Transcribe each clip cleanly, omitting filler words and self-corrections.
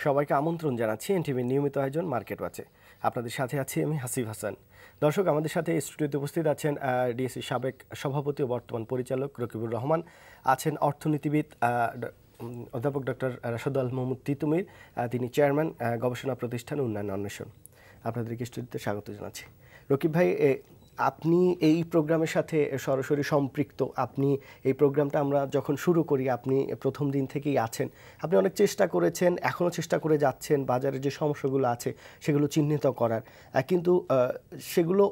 সবাইকে আমন্ত্রণ জানাচ্ছি এনটিভির নিয়মিত আয়োজন মার্কেট ওয়াচে। আপনাদের সাথে আছি আমি হাসিফ হাসান। দর্শক, আমাদের সাথে স্টুডিওতে উপস্থিত আছেন ডিএসসি সাবেক সভাপতি ও বর্তমান পরিচালক রকিবুর রহমান, আছেন অর্থনীতিবিদ অধ্যাপক ডক্টর রাশেদ আল মাহমুদ তিতুমির, তিনি চেয়ারম্যান গবেষণা প্রতিষ্ঠান উন্নয়ন অন্বেষণ। আপনাদেরকে স্টুডিওতে স্বাগত জানাচ্ছি। রকিব ভাই, আপনি এই প্রোগ্রামের সাথে সরাসরি সম্পৃক্ত। আপনি এই প্রোগ্রামটা আমরা যখন শুরু করি আপনি প্রথম দিন থেকেই আছেন। আপনি অনেক চেষ্টা করেছেন, এখনও চেষ্টা করে যাচ্ছেন বাজারের যে সমস্যাগুলো আছে সেগুলো চিহ্নিত করার, কিন্তু সেগুলো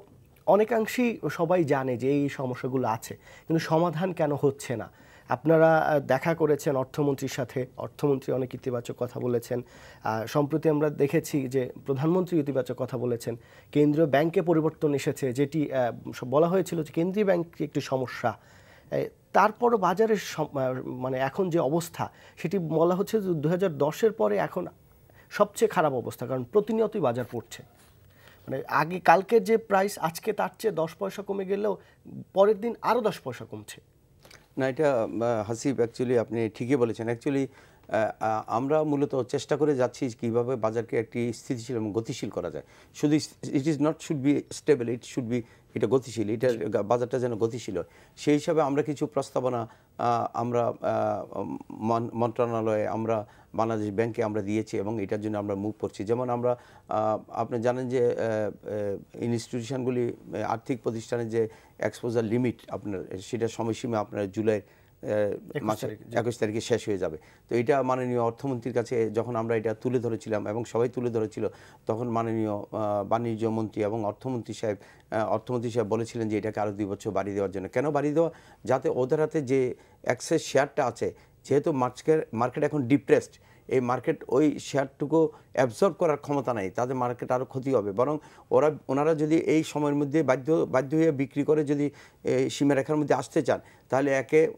অনেকাংশেই সবাই জানে যে এই সমস্যাগুলো আছে, কিন্তু সমাধান কেন হচ্ছে না। আপনারা দেখা করেছেন অর্থমন্ত্রীর সাথে, অর্থমন্ত্রী অনেক ইতিবাচক কথা বলেছেন। সম্প্রতি আমরা দেখেছি যে প্রধানমন্ত্রী ইতিবাচক কথা বলেছেন। কেন্দ্রীয় ব্যাংকে পরিবর্তন এসেছে, যেটি বলা হয়েছিল যে কেন্দ্রীয় ব্যাংক একটি সমস্যা। তারপরও বাজারের মানে এখন যে অবস্থা সেটি বলা হচ্ছে যে 2010-এর পরে এখন সবচেয়ে খারাপ অবস্থা, কারণ প্রতিনিয়তই বাজার পড়ছে। মানে আগে কালকের যে প্রাইস আজকে তার চেয়ে 10 পয়সা কমে গেলেও পরের দিন আরও 10 পয়সা কমছে। না, এটা হাসিব অ্যাকচুয়ালি আপনি ঠিকই বলেছেন। অ্যাকচুয়ালি আমরা মূলত চেষ্টা করে যাচ্ছি কীভাবে বাজারকে একটি স্থিতিশীল এবং গতিশীল করা যায়। শুধু it is not should be stable, it should be, এটা গতিশীল, এটা বাজারটা যেন গতিশীল হয়। সেই হিসাবে আমরা কিছু প্রস্তাবনা আমরা মন্ত্রণালয়ে, আমরা বাংলাদেশ ব্যাংকে আমরা দিয়েছি এবং এটার জন্য আমরা মুভ করছি। যেমন আমরা, আপনি জানেন যে ইনস্টিটিউশনগুলি, আর্থিক প্রতিষ্ঠানের যে এক্সপোজার লিমিট আপনার, সেটা সময়সীমা আপনার জুলাই 21 তারিখে শেষ হয়ে যাবে। তো এটা মাননীয় অর্থমন্ত্রীর কাছে যখন আমরা এটা তুলে ধরেছিলাম এবং সবাই তুলে ধরেছিল, তখন মাননীয় বাণিজ্য মন্ত্রী এবং অর্থমন্ত্রী সাহেব বলেছিলেন যে এটাকে আরও 2 বছর বাড়িয়ে দেওয়ার জন্য। কেন বাড়িয়ে দেওয়া? যাতে ওদের হাতে যে অ্যাক্সেস শেয়ারটা আছে, যেহেতু মার্কেট এখন ডিপ্রেসড, এই মার্কেট ওই শেয়ারটুকু অ্যাবজর্ব করার ক্ষমতা নাই, তাদের মার্কেট আরও ক্ষতি হবে। বরং ওনারা যদি এই সময়ের মধ্যে বাধ্য হয়ে বিক্রি করে যদি সীমারেখার মধ্যে আসতে চান, তাহলে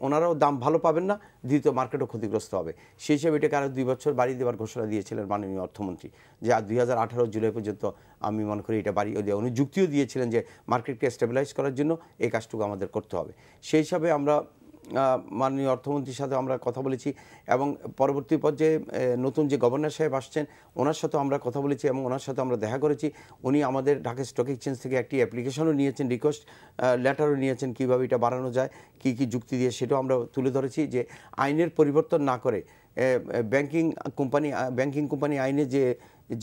ওনারাও দাম ভালো পাবেন না, দ্বিতীয় মার্কেটও ক্ষতিগ্রস্ত হবে। সেই হিসেবে এটাকে আরও 2 বছর বাড়িয়ে দেওয়ার ঘোষণা দিয়েছিলেন মাননীয় অর্থমন্ত্রী, যে 2018 জুলাই পর্যন্ত আমি মনে করি এটা বাড়িয়ে দেওয়া। উনি যুক্তিও দিয়েছিলেন যে মার্কেটকে স্টেবিলাইজ করার জন্য এই কাজটুকু আমাদের করতে হবে। সেই হিসাবে আমরা মাননীয় অর্থমন্ত্রীর সাথে আমরা কথা বলেছি এবং পরবর্তী পর্যায়ে নতুন যে গভর্নর সাহেব আসছেন ওনার সাথে আমরা কথা বলেছি এবং ওনার সাথে আমরা দেখা করেছি। উনি আমাদের ঢাকা স্টক এক্সচেঞ্জ থেকে একটি অ্যাপ্লিকেশনও নিয়েছেন, রিকোয়েস্ট লেটারও নিয়েছেন, কীভাবে এটা বাড়ানো যায়, কী কী যুক্তি দিয়ে, সেটাও আমরা তুলে ধরেছি। যে আইনের পরিবর্তন না করে ব্যাংকিং কোম্পানি আইনে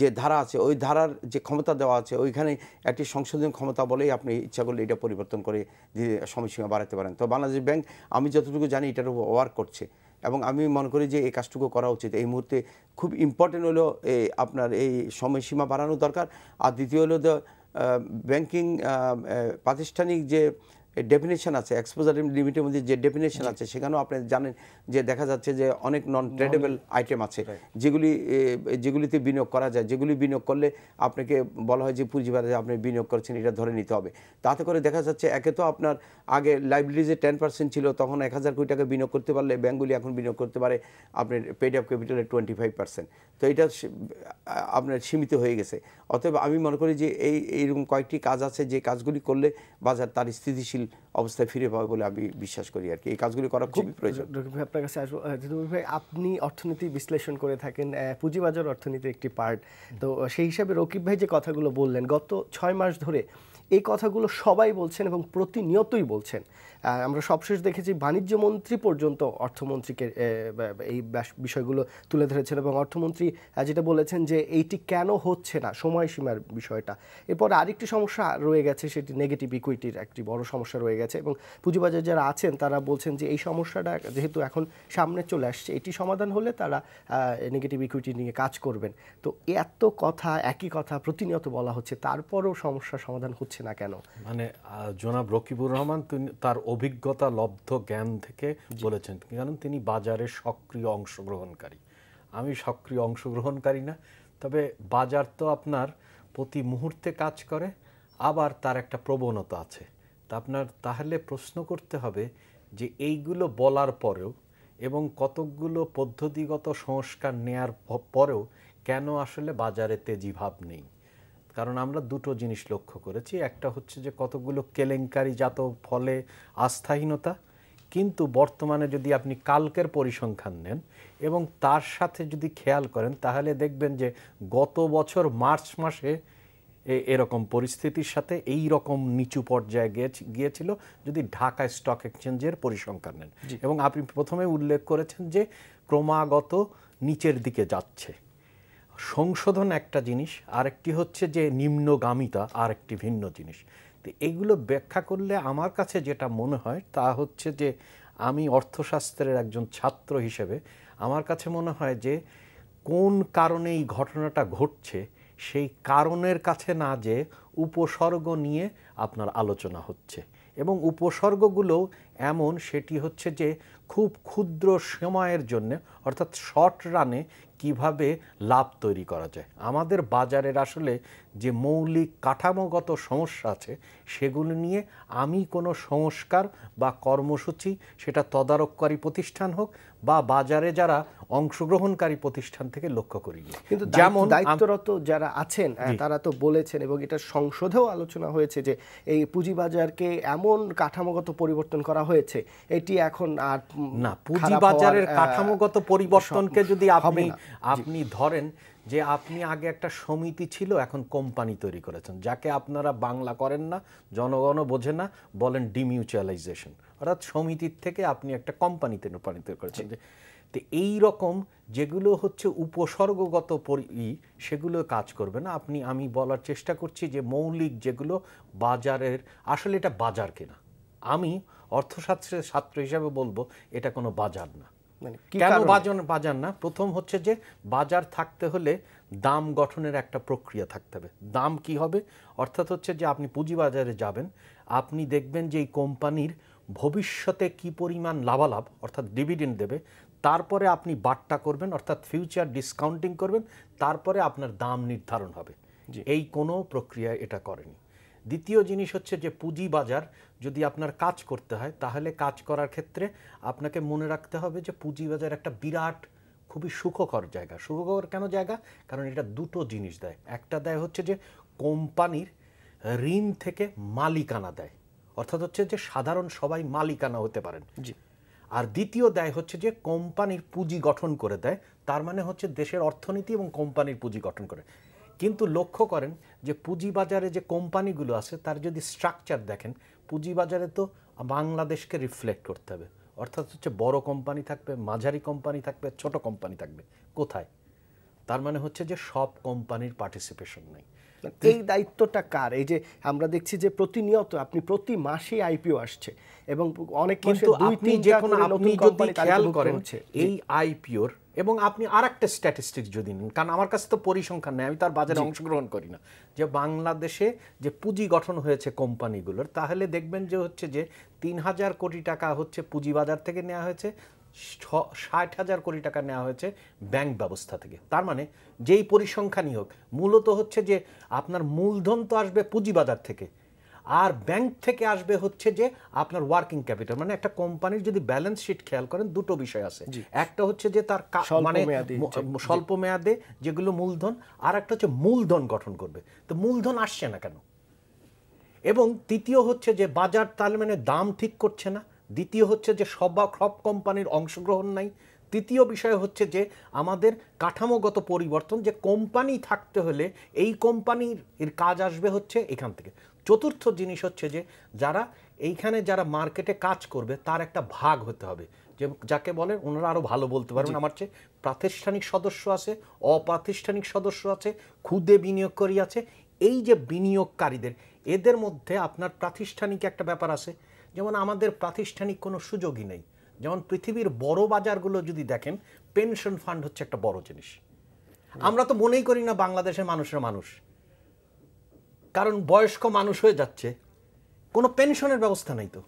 যে ধারা আছে, ওই ধারার যে ক্ষমতা দেওয়া আছে, ওইখানে একটি সংশোধন ক্ষমতা বলেই আপনি ইচ্ছা করলে এটা পরিবর্তন করে সময়সীমা বাড়াতে পারেন। তো বাংলাদেশ ব্যাংক, আমি যতটুকু জানি, এটার উপর ওয়ার্ক করছে এবং আমি মনে করি যে এই কাজটুকু করা উচিত। এই মুহূর্তে খুব ইম্পর্টেন্ট হলো আপনার এই সময়সীমা বাড়ানো দরকার। আর দ্বিতীয় হলো ব্যাংকিং প্রাতিষ্ঠানিক যে ডেফিনেশন আছে, এক্সপোজার লিমিটের মধ্যে যে ডেফিনেশন আছে, সেখানেও আপনি জানেন যে দেখা যাচ্ছে যে অনেক নন ট্রেডেবল আইটেম আছে যেগুলিতে বিনিয়োগ করা যায়, যেগুলি বিনিয়োগ করলে আপনাকে বলা হয় যে পুঁজিবাজারে আপনি বিনিয়োগ করছেন, এটা ধরে নিতে হবে। তাতে করে দেখা যাচ্ছে একে তো আপনার আগে লাইবিলিটিজে 10% ছিল, তখন 1000 কোটি টাকা বিনিয়োগ করতে পারলে ব্যাঙ্কগুলি এখন বিনিয়োগ করতে পারে আপনার পেড আপ ক্যাপিটালের 25%। তো এটা আপনার সীমিত হয়ে গেছে। অতএব আমি মনে করি যে এইরকম কয়েকটি কাজ আছে যে কাজগুলি করলে বাজার তার স্থিতিশীল অবস্থায় ফিরে পাবে বলে আমি বিশ্বাস করি আর কি। এই কাজগুলি করা খুবই প্রয়োজন। আপনার কাছে আসবো। ভাই, আপনি অর্থনীতি বিশ্লেষণ করে থাকেন, পুঁজিবাজার অর্থনীতির একটি পার্ট। তো সেই হিসাবে রকিব ভাই যে কথাগুলো বললেন, গত 6 মাস ধরে এই কথাগুলো সবাই বলছেন এবং প্রতিনিয়তই বলছেন। আমরা সবশেষ দেখেছি বাণিজ্য মন্ত্রী পর্যন্ত অর্থমন্ত্রীকে এই বিষয়গুলো তুলে ধরেছেন এবং অর্থমন্ত্রী যেটা বলেছেন যে এইটি কেন হচ্ছে না, সময়সীমার বিষয়টা। এরপর আরেকটি সমস্যা রয়ে গেছে, সেটি নেগেটিভ ইকুইটির একটি বড় সমস্যা রয়ে গেছে এবং পুঁজিবাজার যারা আছেন তারা বলছেন যে এই সমস্যাটা যেহেতু এখন সামনে চলে আসছে, এটি সমাধান হলে তারা নেগেটিভ ইকুইটি নিয়ে কাজ করবেন। তো এত কথা, একই কথা প্রতিনিয়ত বলা হচ্ছে, তারপরও সমস্যার সমাধান হচ্ছে না কেন? মানে জনাব রকিবুর রহমান তার অভিজ্ঞতা লব্ধ জ্ঞান থেকে বলেছেন, কারণ তিনি বাজারে সক্রিয় অংশগ্রহণকারী। আমি সক্রিয় অংশগ্রহণকারী না, তবে বাজার তো আপনার প্রতি মুহূর্তে কাজ করে, আবার তার একটা প্রবণতা আছে। তা আপনার তাহলে প্রশ্ন করতে হবে যে এইগুলো বলার পরেও এবং কতকগুলো পদ্ধতিগত সংস্কার নেয়ার পরেও কেন আসলে বাজারে তেজিভাব নেই। কারণ আমরা দুটো জিনিস লক্ষ্য করেছি। একটা হচ্ছে যে কতগুলো কেলেঙ্কারিজাত ফলে আস্থাহীনতা, কিন্তু বর্তমানে যদি আপনি কালকের পরিসংখ্যান নেন এবং তার সাথে যদি খেয়াল করেন তাহলে দেখবেন যে গত বছর মার্চ মাসে এরকম পরিস্থিতির সাথে এই রকম নিচু পর্যায়ে গিয়েছিল যদি ঢাকা স্টক এক্সচেঞ্জের পরিসংখ্যান নেন। এবং আপনি প্রথমে উল্লেখ করেছেন যে ক্রমাগত নিচের দিকে যাচ্ছে। সংশোধন একটা জিনিস, আরেকটি হচ্ছে যে নিম্নগামিতা আরেকটি ভিন্ন জিনিস। তো এগুলো ব্যাখ্যা করলে আমার কাছে যেটা মনে হয় তা হচ্ছে যে আমি অর্থশাস্ত্রের একজন ছাত্র হিসেবে আমার কাছে মনে হয় যে কোন কারণে এই ঘটনাটা ঘটছে সেই কারণের কাছে না যে উপসর্গ নিয়ে আপনার আলোচনা হচ্ছে, এবং উপসর্গগুলো এমন সেটি হচ্ছে যে খুব ক্ষুদ্র সময়ের জন্য অর্থাৎ শর্ট রানে কিভাবে লাভ তৈরি করা যায়। আমাদের বাজারের আসলে যে মৌলিক কাঠামোগত সমস্যা আছে সেগুলো নিয়ে আমি কোনো সংস্কার বা কর্মসূচি, সেটা তদারককারী প্রতিষ্ঠান হোক বা বাজারে যারা অংশগ্রহণকারী প্রতিষ্ঠান থেকে লক্ষ্য করি। কিন্তু যেমন দায়িত্বরত যারা আছেন তারা তো বলেছেন এবং এটা সংসদেও আলোচনা হয়েছে যে এই পুঁজিবাজারকে এমন কাঠামোগত পরিবর্তন করা হয়েছে এটি এখন আর না। পুঁজিবাজারের কাঠামোগত পরিবর্তনকে যদি আপনি ধরেন যে আপনি আগে একটা সমিতি ছিল, এখন কোম্পানি তৈরি করেছেন, যাকে আপনারা বাংলা করেন না, জনগণও বোঝে না, বলেন ডিমিউচুয়ালাইজেশন, অর্থাৎ সমিতির থেকে আপনি একটা কোম্পানিতে রূপান্তরিত করেছেন। তো এই রকম যেগুলো হচ্ছে উপসর্গগত সেগুলো কাজ করবে না। আমি বলার চেষ্টা করছি যে মৌলিক যেগুলো বাজারের, আসলে এটা বাজার কিনা, আমি অর্থশাস্ত্রের ছাত্র হিসাবে বলবো এটা কোনো বাজার না। কেন বাজার না? প্রথম হচ্ছে যে বাজার থাকতে হলে দাম গঠনের একটা প্রক্রিয়া থাকতে হবে। দাম কি হবে? অর্থাৎ হচ্ছে যে আপনি পুঁজিবাজারে যাবেন, আপনি দেখবেন যে এই কোম্পানির ভবিষ্যতে কি পরিমাণ লাভালাভ অর্থাৎ ডিভিডেন্ড দেবে, তারপরে আপনি বাট্টা করবেন অর্থাৎ ফিউচার ডিসকাউন্টিং করবেন, তারপরে আপনার দাম নির্ধারণ হবে। এই কোনো প্রক্রিয়া এটা করেনি। দ্বিতীয় জিনিস হচ্ছে যে পুঁজিবাজার যদি আপনার কাজ করতে হয় তাহলে কাজ করার ক্ষেত্রে আপনাকে মনে রাখতে হবে যে পুঁজিবাজার একটা বিরাট খুবই সুখকর জায়গা। সুখকর কেন জায়গা? কারণ এটা দুটো জিনিস দেয়। একটা দেয় হচ্ছে যে কোম্পানির ঋণ থেকে মালিকানা দেয়, অর্থাৎ হচ্ছে যে সাধারণ সবাই মালিকানা হতে পারেন। আর দ্বিতীয় দেয় হচ্ছে যে কোম্পানির পুঁজি গঠন করে দেয়, তার মানে হচ্ছে দেশের অর্থনীতি এবং কোম্পানির পুঁজি গঠন করে। কিন্তু লক্ষ্য করেন যে পুঁজিবাজারে যে কোম্পানিগুলো আছে তার যদি স্ট্রাকচার দেখেন, পুঁজিবাজারে তো বাংলাদেশকে রিফ্লেক্ট করতে হবে, অর্থাৎ হচ্ছে বড় কোম্পানি থাকবে, মাঝারি কোম্পানি থাকবে, ছোট কোম্পানি থাকবে। কোথায়? তার মানে হচ্ছে যে সব কোম্পানির পার্টিসিপেশন নেই। এই দায়িত্বটা কার? এই যে আমরা দেখছি যে প্রতিনিয়ত আপনি প্রতি মাসে আইপিও আসছে এবং অনেক কিন্তু আপনি যদি খেয়াল করেন এই আইপিওর, এবং আপনি আরেকটা স্ট্যাটিস্টিক্স যদি নিন, কারণ আমার কাছে তো পরিসংখ্যান নেই, আমি তার বাজারে অংশগ্রহণ করি না, যে বাংলাদেশে যে পুঁজি গঠন হয়েছে কোম্পানিগুলোর, তাহলে দেখবেন যে হচ্ছে যে ৩,০০০ কোটি টাকা হচ্ছে পুঁজিবাজার থেকে নেওয়া হয়েছে, ৬০,০০০ কোটি টাকা নেওয়া হয়েছে ব্যাংক ব্যবস্থা থেকে। তার মানে যেই পরিসংখ্যানই হোক, মূলত হচ্ছে যে আপনার মূলধন তো আসবে পুঁজিবাজার থেকে, আর ব্যাংক থেকে আসবে হচ্ছে যে আপনার ওয়ার্কিং ক্যাপিটাল। মানে একটা কোম্পানির যদি ব্যালেন্স শিট খেয়াল করেন, দুটো বিষয় আছে, একটা হচ্ছে যে তার মানে স্বল্প মেয়াদে যেগুলো মূলধন, আর একটা হচ্ছে মূলধন গঠন করবে। তো মূলধন আসছে না কেন? এবং তৃতীয় হচ্ছে যে বাজার তার মানে দাম ঠিক করছে না। দ্বিতীয় হচ্ছে যে সব কোম্পানির অংশগ্রহণ নাই। তৃতীয় বিষয় হচ্ছে যে আমাদের কাঠামোগত পরিবর্তন, যে কোম্পানি থাকতে হলে এই কোম্পানির কাজ আসবে হচ্ছে এখান থেকে। চতুর্থ জিনিস হচ্ছে যে যারা মার্কেটে কাজ করবে তার একটা ভাগ হতে হবে, যে যাকে বলে, ওনারা আরও ভালো বলতে পারবেন আমার চেয়ে, প্রাতিষ্ঠানিক সদস্য আছে, অপ্রাতিষ্ঠানিক সদস্য আছে, ক্ষুদে বিনিয়োগকারী আছে। এই যে বিনিয়োগকারীদের, এদের মধ্যে আপনার প্রাতিষ্ঠানিক একটা ব্যাপার আছে, যেমন আমাদের প্রাতিষ্ঠানিক কোনো সুযোগই নেই। যেমন পৃথিবীর বড় বাজারগুলো যদি দেখেন, পেনশন ফান্ড হচ্ছে একটা বড় জিনিস। আমরা তো মনেই করি না বাংলাদেশের মানুষের মানুষ, কারণ বয়স্ক মানুষ হয়ে যাচ্ছে, কোনো পেনশনের ব্যবস্থা নেই। তো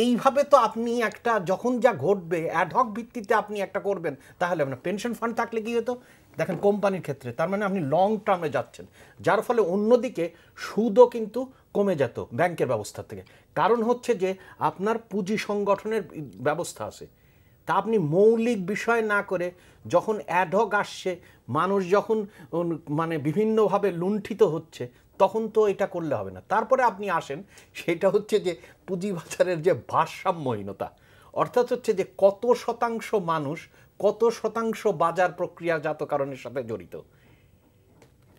এইভাবে তো আপনি একটা যখন যা ঘটবে অ্যাডহক ভিত্তিতে আপনি একটা করবেন, তাহলে আপনার পেনশন ফান্ড থাকলে কি হতো দেখেন কোম্পানির ক্ষেত্রে, তার মানে আপনি লং টার্মে যাচ্ছেন, যার ফলে অন্যদিকে সুদও কিন্তু কমে যেত ব্যাংকের ব্যবস্থা থেকে। কারণ হচ্ছে যে আপনার পুঁজি সংগঠনের ব্যবস্থা আছে। তা আপনি মৌলিক বিষয় না করে যখন অ্যাডহক আসছে, মানুষ যখন মানে বিভিন্নভাবে লুণ্ঠিত হচ্ছে, তখন তো এটা করলে হবে না। তারপরে আপনি আসেন, সেটা হচ্ছে যে পুঁজিবাজারের যে ভারসাম্যহীনতা, অর্থাৎ হচ্ছে যে কত শতাংশ মানুষ, কত শতাংশ বাজার প্রক্রিয়াজাত কারণের সাথে জড়িত।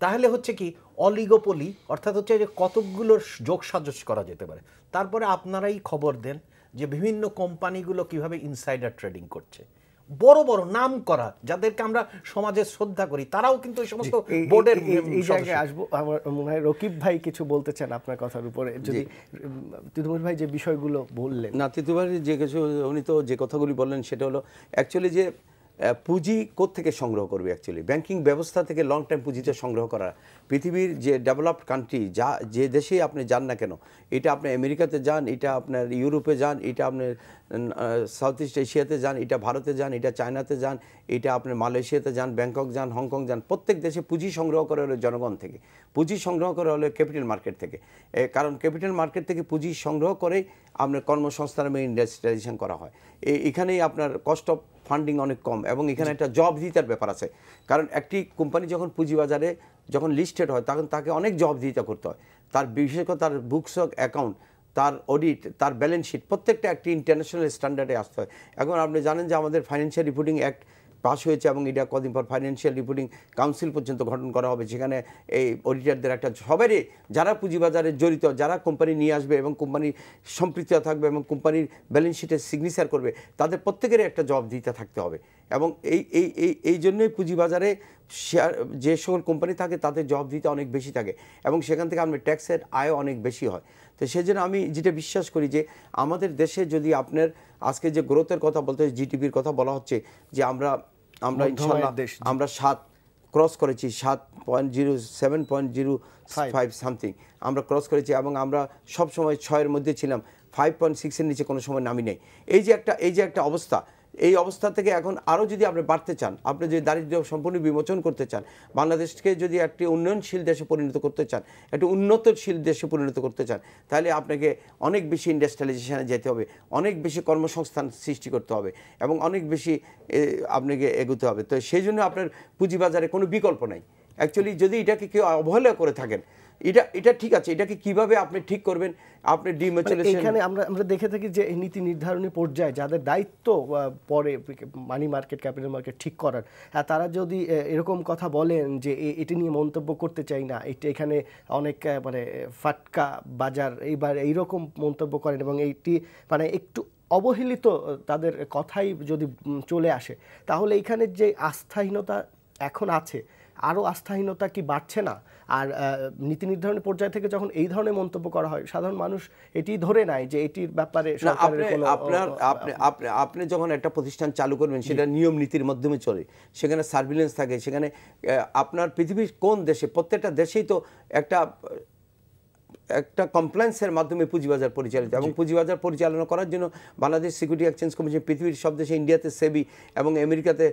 তাহলে হচ্ছে কি অলিগোপলি, অর্থাৎ হচ্ছে যে কতকগুলোর যোগসাজশ করা যেতে পারে। তারপরে আপনারাই খবর দেন যে বিভিন্ন কোম্পানিগুলো কিভাবে ইনসাইডার ট্রেডিং করছে। বড় বড় নাম করা, যাদেরকে আমরা সমাজে শ্রদ্ধা করি, তারাও কিন্তু এই সমস্ত বোর্ডের এই জায়গায় আসবো। আমার মনে হয় রকিব ভাই কিছু বলতে চান আপনার কথার উপরে, যদি তিতুমির ভাই যে বিষয়গুলো বললেন। না, তিতুমির ভাই যে কিছু, উনি তো যে কথাগুলি বললেন সেটা হলো অ্যাকচুয়ালি যে পুঁজি কোত্থেকে সংগ্রহ করবে। অ্যাকচুয়ালি ব্যাংকিং ব্যবস্থা থেকে লং টাইম পুঁজিতে সংগ্রহ করা, পৃথিবীর যে ডেভেলপড কান্ট্রি, যে দেশেই আপনি যান না কেন, এটা আপনি আমেরিকাতে যান, এটা আপনার ইউরোপে যান, এটা আপনার সাউথ ইস্ট এশিয়াতে যান, এটা ভারতে যান, এটা চায়নাতে যান, এটা আপনার মালয়েশিয়াতে যান, ব্যাংকক যান, হংকং যান, প্রত্যেক দেশে পুঁজি সংগ্রহ করা হলো জনগণ থেকে, পুঁজি সংগ্রহ করা হলো ক্যাপিটাল মার্কেট থেকে। কারণ ক্যাপিটাল মার্কেট থেকে পুঁজি সংগ্রহ করেই আপনার কর্মসংস্থান এবং ইন্ডাস্ট্রিয়ালাইজেশন করা হয়। এখানেই আপনার কস্ট অফ ফান্ডিং অনেক কম, এবং এখানে একটা জবাবদিহিতার ব্যাপার আছে। কারণ একটি কোম্পানি যখন পুঁজিবাজারে যখন লিস্টেড হয়, তখন তাকে অনেক জবাবদিহিতা করতে হয়। তার বিশেষ করে তার বুকস অফ অ্যাকাউন্ট, তার অডিট, তার ব্যালেন্স শিট, প্রত্যেকটা একটি ইন্টারন্যাশনাল স্ট্যান্ডার্ডে আসতে হয়। এখন আপনি জানেন যে আমাদের ফাইন্যান্সিয়াল রিপোর্টিং অ্যাক্ট পাস হয়েছে, এবং এটা কদিন পর ফাইন্যান্সিয়াল রিপোর্টিং কাউন্সিল পর্যন্ত গঠন করা হবে, যেখানে এই অডিটারদের একটা সবারই, যারা পুঁজিবাজারে জড়িত, যারা কোম্পানি নিয়ে আসবে এবং কোম্পানির সম্পৃক্ততা থাকবে এবং কোম্পানির ব্যালেন্স শিটে সিগনেচার করবে, তাদের প্রত্যেকেরই একটা জবাবদিহিতা থাকতে হবে। এবং এই জন্যই পুঁজিবাজারে শেয়ার যে সকল কোম্পানি থাকে তাদের জবাবদিহিতা অনেক বেশি থাকে, এবং সেখান থেকে আমাদের ট্যাক্সের আয় অনেক বেশি হয়। তো সেই জন্য আমি যেটা বিশ্বাস করি যে আমাদের দেশে যদি আপনার আজকে যে গ্রোথের কথা বলতে, জিডিপির কথা বলা হচ্ছে, যে আমরা ইনশাআল্লাহ আমরা 7 ক্রস করেছি, 7.05 সামথিং আমরা ক্রস করেছি, এবং আমরা সবসময় 6-এর মধ্যে ছিলাম, 5.6-এর নিচে কোনো সময় নামি নেই। এই যে একটা অবস্থা, এই অবস্থা থেকে এখন আরও যদি আপনি বাড়তে চান, আপনি যদি দারিদ্র্য সম্পূর্ণ বিমোচন করতে চান, বাংলাদেশকে যদি একটি উন্নয়নশীল দেশে পরিণত করতে চান, একটি উন্নতশীল দেশে পরিণত করতে চান, তাহলে আপনাকে অনেক বেশি ইন্ডাস্ট্রিয়ালাইজেশনে যেতে হবে, অনেক বেশি কর্মসংস্থান সৃষ্টি করতে হবে, এবং অনেক বেশি আপনাকে এগোতে হবে। তো সেই জন্য আপনার পুঁজিবাজারে কোনো বিকল্প নাই। অ্যাকচুয়ালি যদি এটাকে কেউ অবহেলা করে থাকেন, এটা ঠিক আছে, এটাকে কিভাবে আপনি ঠিক করবেন, আপনি ডিম্যাচুরেশন। এখানে আমরা দেখে থাকি যে নীতি নির্ধারণী পর্যায়ে যাদের দায়িত্ব পরে মানি মার্কেট, ক্যাপিটাল মার্কেট ঠিক করার, তারা যদি এরকম কথা বলেন যে এটি নিয়ে মন্তব্য করতে চাই না, এখানে অনেক মানে ফাটকা বাজার, এইবার এইরকম মন্তব্য করেন, এবং এইটি মানে একটু অবহেলিত তাদের কথাই যদি চলে আসে, তাহলে এখানে যে আস্থাহীনতা এখন আছে, আরও আস্থাহীনতা কি বাড়ছে না? আর নীতি নির্ধারণী পর্যায় থেকে যখন এই ধরনের মন্তব্য করা হয়, সাধারণ মানুষ এটি ধরে নেয় যে এটির ব্যাপারে আপনি যখন একটা প্রতিষ্ঠান চালু করবেন, সেটা নিয়ম নীতির মাধ্যমে চলে, সেখানে সার্ভিলেন্স থাকে, সেখানে আপনার পৃথিবীর কোন দেশে, প্রত্যেকটা দেশেই তো একটা কমপ্লায়েন্সের মাধ্যমে পুঁজিবাজার পরিচালিত, এবং পুঁজিবাজার পরিচালনা করার জন্য বাংলাদেশ সিকিউরিটি এক্সচেঞ্জ কমিশন, পৃথিবীর সব দেশে, ইন্ডিয়াতে সেবি, এবং আমেরিকাতে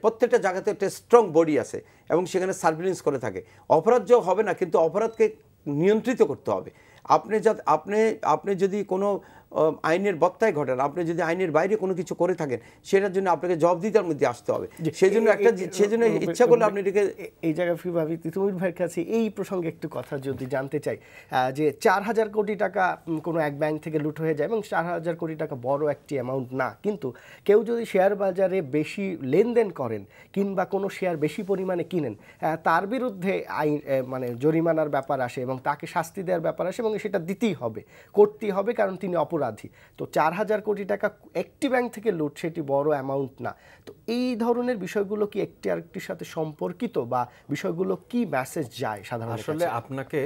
প্রত্যেকটা জায়গাতে একটা স্ট্রং বডি আছে, এবং সেখানে সার্ভিলেন্স করে থাকে। অপরাধ যে হবে না, কিন্তু অপরাধকে নিয়ন্ত্রিত করতে হবে। আপনি যদি কোনো আইনের বক্তায় ঘটেন, আপনি যদি আইনের বাইরে কোনো কিছু করে থাকেন, সেটার জন্য আপনাকে জবাবদিহিতার মধ্যে আসতে হবে। সেই জন্য ইচ্ছা করলে আপনি এটাকে এই জায়গায় ভাবি তিতুমির ভাইয়ের কাছে এই প্রসঙ্গে একটু কথা যদি জানতে চাই, যে 4,000 কোটি টাকা কোনো এক ব্যাংক থেকে লুট হয়ে যায়, এবং 4,000 কোটি টাকা বড় একটি অ্যামাউন্ট না, কিন্তু কেউ যদি শেয়ার বাজারে বেশি লেনদেন করেন কিংবা কোনো শেয়ার বেশি পরিমাণে কিনেন, তার বিরুদ্ধে আইন মানে জরিমানার ব্যাপার আসে, এবং তাকে শাস্তি দেওয়ার ব্যাপার আসে, এবং সেটা দিতেই হবে, করতেই হবে, কারণ তিনি অপরাধী। তো 4,000 কোটি টাকা একটি ব্যাংক থেকে লুট, সেটি বড় অ্যামাউন্ট না। তো এই ধরনের বিষয়গুলো কি একটি আরেকটির সাথে সম্পর্কিত, বা বিষয়গুলো কি মেসেজ যায় সাধারণ? আসলে আপনাকে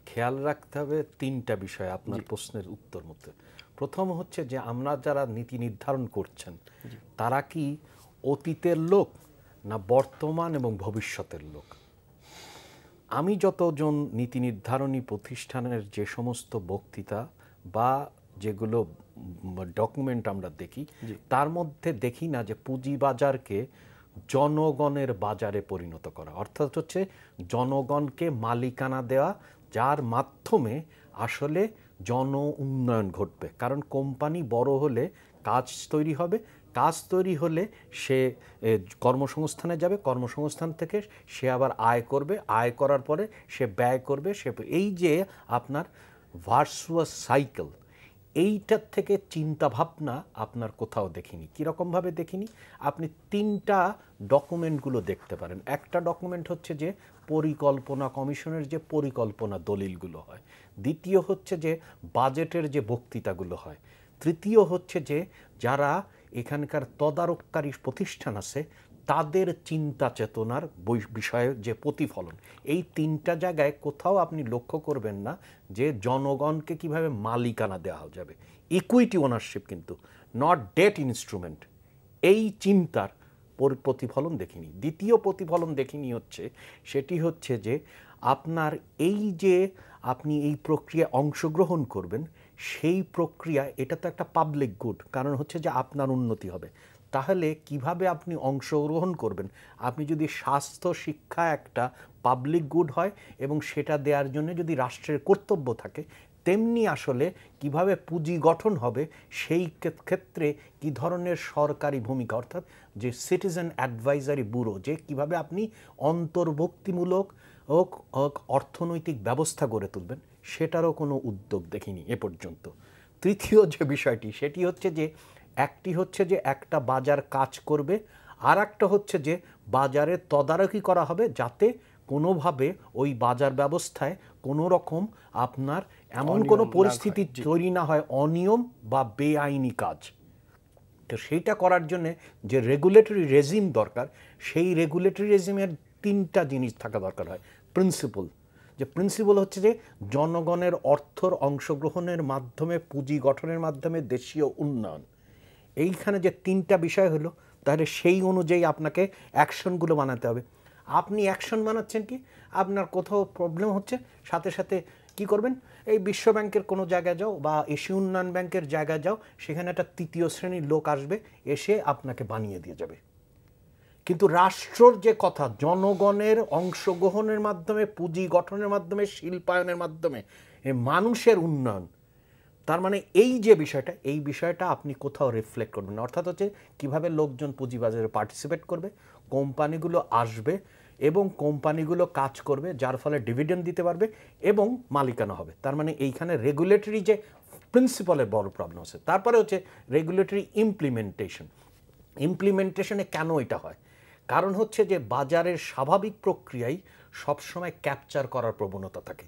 খেয়াল রাখতে হবে 3টা বিষয় আপনার প্রশ্নের উত্তর মধ্যে। প্রথম হচ্ছে যে আমরা যারা নীতি নির্ধারণ করছেন, তারা কি অতীতের লোক না বর্তমান এবং ভবিষ্যতের লোক? আমি যতজন নীতি নির্ধারণী প্রতিষ্ঠানের যে সমস্ত বক্তৃতা বা যেগুলো ডকুমেন্ট আমরা দেখি, তার মধ্যে দেখি না যে পুঁজিবাজারকে জনগণের বাজারে পরিণত করা, অর্থাৎ হচ্ছে জনগণকে মালিকানা দেওয়া, যার মাধ্যমে আসলে জন উন্নয়ন ঘটবে। কারণ কোম্পানি বড় হলে কাজ তৈরি হবে, কাজ তৈরি হলে সে কর্মসংস্থানে যাবে, কর্মসংস্থান থেকে সে আবার আয় করবে, আয় করার পরে সে ব্যয় করবে, সে এই যে আপনার ভার্চুয়াস সাইকেল, এইটার থেকে চিন্তা ভাবনা আপনার কোথাও দেখিনি। কীরকমভাবে দেখিনি? আপনি 3টা ডকুমেন্টগুলো দেখতে পারেন। একটা ডকুমেন্ট হচ্ছে যে পরিকল্পনা কমিশনের যে পরিকল্পনা দলিলগুলো হয়, দ্বিতীয় হচ্ছে যে বাজেটের যে বক্তৃতাগুলো হয়, তৃতীয় হচ্ছে যে যারা এখানকার তদারককারী প্রতিষ্ঠান আছে তাদের চিন্তা চেতনার বিষয়ে যে প্রতিফলন। এই 3টা জায়গায় কোথাও আপনি লক্ষ্য করবেন না যে জনগণকে কিভাবে মালিকানা দেওয়া যাবে, ইকুইটি ওনারশিপ, কিন্তু নট ডেট ইনস্ট্রুমেন্ট। এই চিন্তার প্রতিফলন দেখিনি। দ্বিতীয় প্রতিফলন দেখিনি হচ্ছে সেটি হচ্ছে যে আপনার এই যে আপনি এই প্রক্রিয়ায় অংশগ্রহণ করবেন, সেই প্রক্রিয়া, এটা তো একটা পাবলিক গুড, কারণ হচ্ছে যে আপনার উন্নতি হবে। তাহলে কিভাবে আপনি অংশগ্রহণ করবেন? আপনি যদি স্বাস্থ্য শিক্ষা একটা পাবলিক গুড হয় এবং সেটা দেওয়ার জন্য যদি রাষ্ট্রের কর্তব্য থাকে, তেমনি আসলে কিভাবে পুঁজি গঠন হবে সেই ক্ষেত্রে কি ধরনের সরকারি ভূমিকা, অর্থাৎ যে সিটিজেন অ্যাডভাইজারি ব্যুরো, যে কিভাবে আপনি অন্তর্ভুক্তিমূলক অর্থনৈতিক ব্যবস্থা গড়ে তুলবেন, সেটারও কোনো উদ্যোগ দেখিনি এ পর্যন্ত। তৃতীয় যে বিষয়টি, সেটি হচ্ছে যে একটি হচ্ছে যে একটা বাজার কাজ করবে, আর একটা হচ্ছে যে বাজারে তদারকি করা হবে যাতে কোনোভাবে ওই বাজার ব্যবস্থায় কোনো রকম আপনার এমন কোনো পরিস্থিতি তৈরি না হয়, অনিয়ম বা বেআইনি কাজ। তো সেইটা করার জন্যে যে রেগুলেটরি রেজিম দরকার, সেই রেগুলেটরি রেজিমের 3টা জিনিস থাকা দরকার হয়। প্রিন্সিপল, যে প্রিন্সিপল হচ্ছে যে জনগণের অর্থর অংশগ্রহণের মাধ্যমে, পুঁজি গঠনের মাধ্যমে দেশীয় উন্নয়ন। এইখানে যে 3টা বিষয় হলো, তাহলে সেই অনুযায়ী আপনাকে অ্যাকশনগুলো বানাতে হবে। আপনি অ্যাকশন বানাচ্ছেন কি, আপনার কোথাও প্রবলেম হচ্ছে, সাথে সাথে কি করবেন? এই বিশ্ব ব্যাংকের কোনো জায়গায় যাও বা এশীয় উন্নয়ন ব্যাংকের জায়গায় যাও, সেখানে একটা 3য় শ্রেণীর লোক আসবে, এসে আপনাকে বানিয়ে দিয়ে যাবে। কিন্তু রাষ্ট্রর যে কথা, জনগণের অংশগ্রহণের মাধ্যমে, পুঁজি গঠনের মাধ্যমে, শিল্পায়নের মাধ্যমে মানুষের উন্নয়ন, তার মানে এই যে বিষয়টা, এই বিষয়টা আপনি কোথাও রিফ্লেক্ট করবেন না। অর্থাৎ হচ্ছে কীভাবে লোকজন পুঁজিবাজারে পার্টিসিপেট করবে, কোম্পানিগুলো আসবে এবং কোম্পানিগুলো কাজ করবে, যার ফলে ডিভিডেন্ড দিতে পারবে এবং মালিকানা হবে। তার মানে এইখানে রেগুলেটরি যে প্রিন্সিপালের বড় প্রবলেম আছে। তারপরে হচ্ছে রেগুলেটরি ইমপ্লিমেন্টেশনে কেন এটা হয়? কারণ হচ্ছে যে বাজারের স্বাভাবিক প্রক্রিয়ায় সবসময় ক্যাপচার করার প্রবণতা থাকে,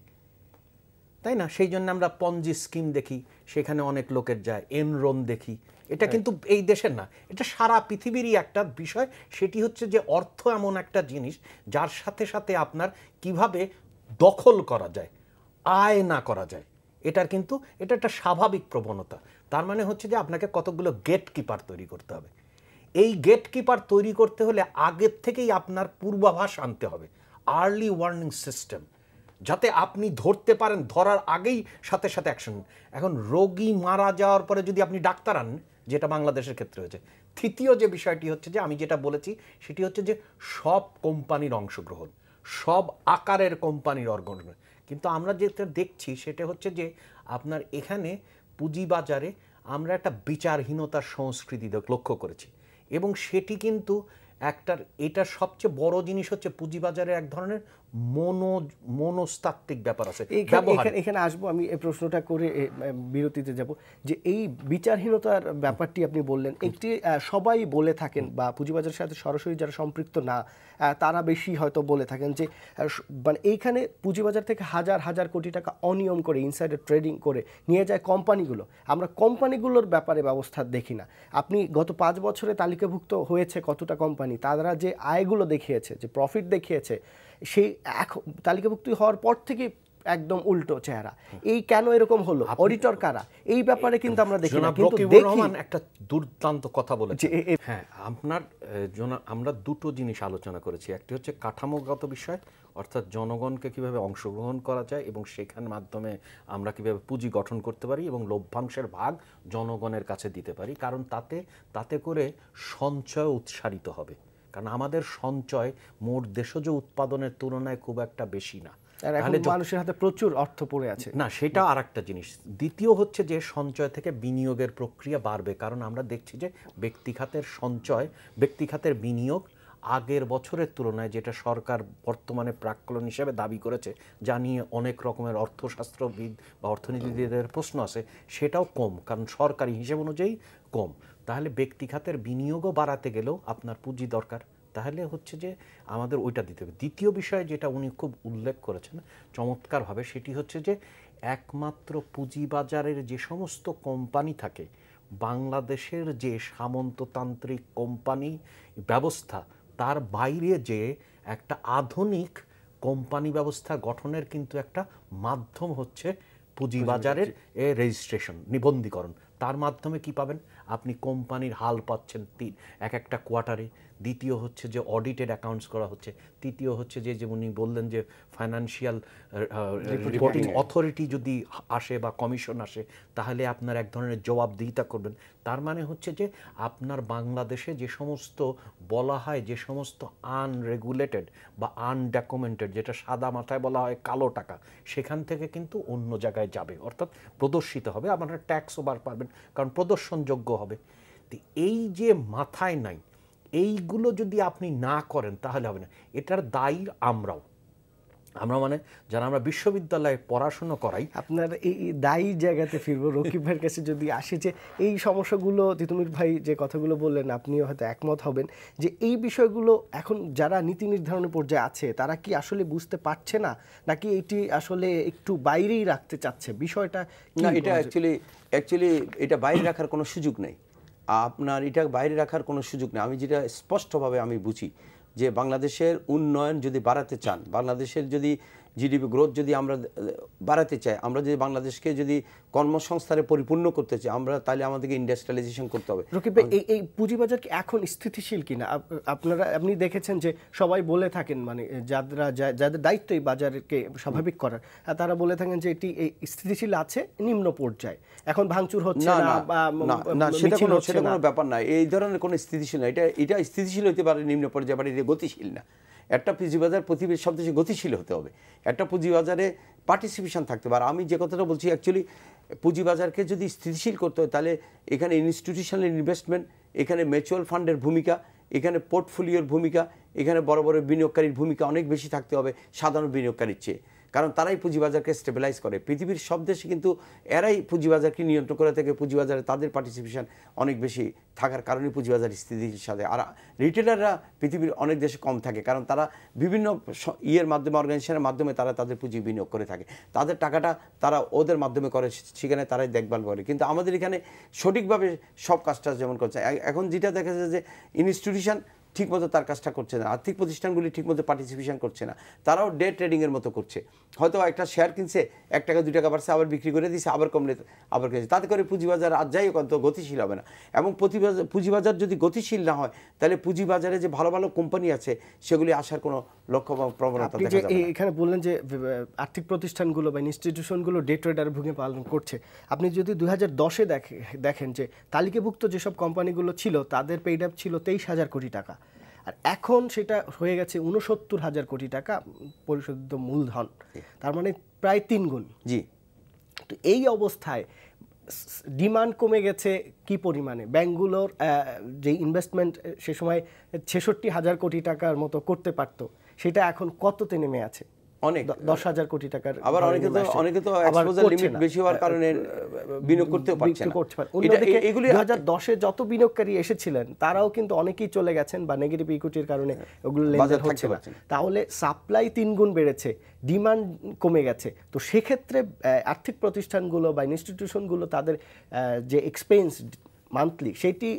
তাই না? সেই জন্য আমরা পঞ্জি স্কিম দেখি, সেখানে অনেক লোকের যায়, এনরন দেখি। এটা কিন্তু এই দেশের না, এটা সারা পৃথিবীরই একটা বিষয়। সেটি হচ্ছে যে অর্থ এমন একটা জিনিস যার সাথে সাথে আপনার কিভাবে দখল করা যায়, আয় না করা যায়, এটা একটা স্বাভাবিক প্রবণতা। তার মানে হচ্ছে যে আপনাকে কতগুলো গেট কিপার তৈরি করতে হবে। এই গেট কিপার তৈরি করতে হলে আগের থেকেই আপনার পূর্বাভাস আনতে হবে, আর্লি ওয়ার্নিং সিস্টেম, যাতে আপনি ধরতে পারেন, ধরার আগেই সাথে সাথে অ্যাকশন। এখন রোগী মারা যাওয়ার পরে যদি আপনি ডাক্তার আনেন, যেটা বাংলাদেশের ক্ষেত্রে হয়েছে। তৃতীয় যে বিষয়টি হচ্ছে যে আমি যেটা বলেছি, সেটি হচ্ছে যে সব কোম্পানির অংশগ্রহণ, সব আকারের কোম্পানির অংশগ্রহণ। কিন্তু আমরা যেটা দেখছি সেটা হচ্ছে যে আপনার এখানে পুঁজিবাজারে আমরা একটা বিচারহীনতার সংস্কৃতি লক্ষ্য করেছি, এবং সেটি কিন্তু এটার সবচেয়ে বড় জিনিস হচ্ছে পুঁজিবাজারে এক ধরনের মনস্তাত্ত্বিক ব্যাপার আছে। এখানে আসবো, আমি এই প্রশ্নটা করে বিরতিতে যাব যে এই বিচারহীনতার ব্যাপারটি আপনি বললেন, একটি সবাই বলে থাকেন, বা পুঁজিবাজারের সাথে সরাসরি যারা সম্পৃক্ত না তারা বেশি হয়তো বলে থাকেন যে মানে এইখানে পুঁজিবাজার থেকে হাজার হাজার কোটি টাকা অনিয়ম করে, ইনসাইডার ট্রেডিং করে নিয়ে যায় কোম্পানিগুলো। আমরা কোম্পানিগুলোর ব্যাপারে ব্যবস্থা দেখি না। আপনি গত 5 বছরে তালিকাভুক্ত হয়েছে কতটা কোম্পানি, তারা যে আয়গুলো দেখিয়েছে, যে প্রফিট দেখিয়েছে, সেই তালিকাভুক্ত হওয়ার পর থেকে একদম উল্টো চেহারা। এই কেন এরকম হলো? অডিটর কারা? এই ব্যাপারে কিন্তু আমরা দেখি না, কিন্তু দেখি একটা দুর্দান্ত কথা বলেছে। হ্যাঁ, আমরা দুটো জিনিস আলোচনা করেছি। একটি হচ্ছে কাঠামোগত বিষয়, অর্থাৎ জনগণকে কিভাবে অংশগ্রহণ করা যায় এবং সেখান মাধ্যমে আমরা কিভাবে পুঁজি গঠন করতে পারি এবং লভ্যাংশের ভাগ জনগণের কাছে দিতে পারি, কারণ তাতে করে সঞ্চয় উৎসারিত হবে। কারণ আমাদের সঞ্চয় মোট দেশজ উৎপাদনের তুলনায় খুব একটা বেশি না। আর এখন মানুষের হাতে প্রচুর অর্থ পড়ে আছে। না, সেটা আরেকটা জিনিস। দ্বিতীয় হচ্ছে যে সঞ্চয় থেকে বিনিয়োগের প্রক্রিয়া বাড়বে, কারণ আমরা দেখছি যে ব্যক্তিখাতের সঞ্চয়, ব্যক্তিখাতের বিনিয়োগ আগের বছরের তুলনায়, যেটা সরকার বর্তমানে প্রাক্কলন হিসেবে দাবি করেছে, যা নিয়ে অনেক রকমের অর্থশাস্ত্রবিদ বা অর্থনীতিবিদদের প্রশ্ন আছে, সেটাও কম, কারণ সরকারি হিসেব অনুযায়ী কম। তাহলে ব্যক্তিখাতের বিনিয়োগও বাড়াতে গেলেও আপনার পুঁজি দরকার, তাহলে হচ্ছে যে আমাদের ওইটা দিতে হবে। দ্বিতীয় বিষয় যেটা উনি খুব উল্লেখ করেছেন চমৎকারভাবে, সেটি হচ্ছে যে একমাত্র পুঁজিবাজারের যে সমস্ত কোম্পানি থাকে, বাংলাদেশের যে সামন্ততান্ত্রিক কোম্পানি ব্যবস্থা, তার বাইরে যে একটা আধুনিক কোম্পানি ব্যবস্থা গঠনের কিন্তু একটা মাধ্যম হচ্ছে পুঁজিবাজারের রেজিস্ট্রেশন, নিবন্ধীকরণ। তার মাধ্যমে কি পাবেন? আপনি কোম্পানির হাল পাচ্ছেন এক একটা কোয়ার্টারে। দ্বিতীয় হচ্ছে যে অডিটেড অ্যাকাউন্টস করা হচ্ছে। তৃতীয় হচ্ছে যে উনি বললেন যে ফাইন্যান্সিয়াল রিপোর্টিং অথরিটি যদি আসে বা কমিশন আসে, তাহলে আপনার এক ধরনের জবাবদিহিতা করবেন। তার মানে হচ্ছে যে আপনার বাংলাদেশে যে সমস্ত বলা হয়, যে সমস্ত আনরেগুলেটেড বা আনডকুমেন্টেড, যেটা সাদা মাথায় বলা হয় কালো টাকা, সেখান থেকে কিন্তু অন্য জায়গায় যাবে, অর্থাৎ প্রদর্শিত হবে। আপনারা ট্যাক্সও পারবেন, কারণ প্রদর্শনযোগ্য হবে। তো এই যে মাথায় নাই, এইগুলো যদি আপনি না করেন তাহলে হবে না। এটার দায়ী আমরা মানে যারা আমরা বিশ্ববিদ্যালয়ে পড়াশুনো করাই। আপনার এই দায়ী জায়গাতে ফিরবো, রকিব ভাইয়ের কাছে যদি আসে, যে এই সমস্যাগুলো তিতুমির ভাই যে কথাগুলো বললেন, আপনিও হয়তো একমত হবেন যে এই বিষয়গুলো এখন যারা নীতি নির্ধারণের পর্যায়ে আছে তারা কি আসলে বুঝতে পারছে না, নাকি এটি আসলে একটু বাইরেই রাখতে চাচ্ছে বিষয়টা? না, এটা অ্যাকচুয়ালি এটা বাইরে রাখার কোনো সুযোগ নেই। আপনার এটা বাইরে রাখার কোনো সুযোগ নেই। আমি যেটা স্পষ্টভাবে আমি বুঝি যে বাংলাদেশের উন্নয়ন যদি বাড়াতে চান, বাংলাদেশের যদি জিডিপি গ্রোথ যদি আমরা বাড়াতে চাই, আমরা যদি বাংলাদেশকে যদি কর্মসংস্থানে পরিপূর্ণ করতে চাই, আমরা তাহলে আমাদেরকে ইন্ডাস্ট্রিয়ালাইজেশন করতে হবে। রকিব ভাই, এই পুঁজিবাজার কি এখন স্থিতিশীল কিনা? আপনি দেখেছেন যে সবাই বলে থাকেন, মানে যাদের দায়িত্ব এই বাজারকে স্বাভাবিক করার, তারা বলে থাকেন যে এটি স্থিতিশীল আছে নিম্ন পর্যায়ে, এখন ভাঙচুর হচ্ছে না বা সেটা কোনো ব্যাপার না। এই ধরনের কোনো স্থিতিশীল না। এটা স্থিতিশীল হতে পারে নিম্ন পর্যায়ে, বাট এটা গতিশীল না। একটা পুঁজিবাজার পৃথিবীর সবচেয়ে গতিশীল হতে হবে, একটা পুঁজিবাজারে পার্টিসিপেশন থাকতে হবে। আর আমি যে কথাটা বলছি, অ্যাকচুয়ালি পুঁজিবাজারকে যদি স্থিতিশীল করতে হয়, তাহলে এখানে ইনস্টিটিউশনাল ইনভেস্টমেন্ট, এখানে মিউচুয়াল ফান্ডের ভূমিকা, এখানে পোর্টফোলিওর ভূমিকা, এখানে বড় বড় বিনিয়োগকারীর ভূমিকা অনেক বেশি থাকতে হবে সাধারণ বিনিয়োগকারীর চেয়ে, কারণ তারাই পুঁজিবাজারকে স্টেবিলাইজ করে। পৃথিবীর সব দেশে কিন্তু এরাই পুঁজিবাজারকে নিয়ন্ত্রণ করে থাকে। পুঁজিবাজারে তাদের পার্টিসিপেশন অনেক বেশি থাকার কারণে পুঁজিবাজার স্থিতির সাথে। আর রিটেলাররা পৃথিবীর অনেক দেশে কম থাকে, কারণ তারা বিভিন্ন মাধ্যমে, অর্গানাইজেশনের মাধ্যমে তারা তাদের পুঁজি বিনিয়োগ করে থাকে। তাদের টাকাটা তারা ওদের মাধ্যমে করে, সেখানে তারাই দেখভাল করে। কিন্তু আমাদের এখানে সঠিকভাবে সব কাজটা যেমন করছে, এখন যেটা দেখা যায় যে ইনস্টিটিউশন ঠিকমতো তার কাজটা করছে না, আর্থিক প্রতিষ্ঠানগুলি ঠিকমতো পার্টিসিপেশন করছে না, তারাও ডে ট্রেডিংয়ের মতো করছে। হয়তো একটা শেয়ার কিনছে, 1 টাকা 2 টাকা বাড়ছে, আবার বিক্রি করে দিচ্ছে, আবার কমলে আবার কিনছে। তাতে করে পুঁজিবাজার আর যাই হোক অন্ত গতিশীল হবে না। এবং পুঁজিবাজার যদি গতিশীল না হয়, তাহলে পুঁজিবাজারে যে ভালো ভালো কোম্পানি আছে সেগুলি আসার কোনো লক্ষ্য বা প্রবণতা দেখা যাবে না। এখানে বললেন যে আর্থিক প্রতিষ্ঠানগুলো বা ইনস্টিটিউশনগুলো ডে ট্রেডারের ভূমিকা পালন করছে। আপনি যদি 2010-এ দেখেন যে তালিকাভুক্ত যেসব কোম্পানিগুলো ছিল, তাদের পেইড আপ ছিল 23,000 কোটি টাকা, আর এখন সেটা হয়ে গেছে 69,000 কোটি টাকা পরিশোধিত মূলধন, তার মানে প্রায় 3 গুণ। জি। তো এই অবস্থায় ডিমান্ড কমে গেছে কি পরিমাণে? ব্যাংকগুলোর যে ইনভেস্টমেন্ট সে সময় 66,000 কোটি টাকার মতো করতে পারতো, সেটা এখন কততে নেমে আছে? অনেক 10,000 কোটি টাকার। আবার অনেকে তো এক্সপোজার লিমিট বেশি হওয়ার কারণে বিনিয়োগ করতেও পারছে না। অন্যদিকে 2010-এ যত বিনিয়োগকারী এসেছিলেন তারাও কিন্তু অনেকেই চলে গেছেন বা নেগেটিভ ইকুইটির কারণে ওগুলো লেনদেন হচ্ছে না। তাহলে সাপ্লাই 3 গুণ বেড়েছে, ডিমান্ড কমে গেছে। তো সেক্ষেত্রে আর্থিক প্রতিষ্ঠানগুলো বা ইনস্টিটিউশনগুলো তাদের যে এক্সপেন্স মান্থলি, সেটি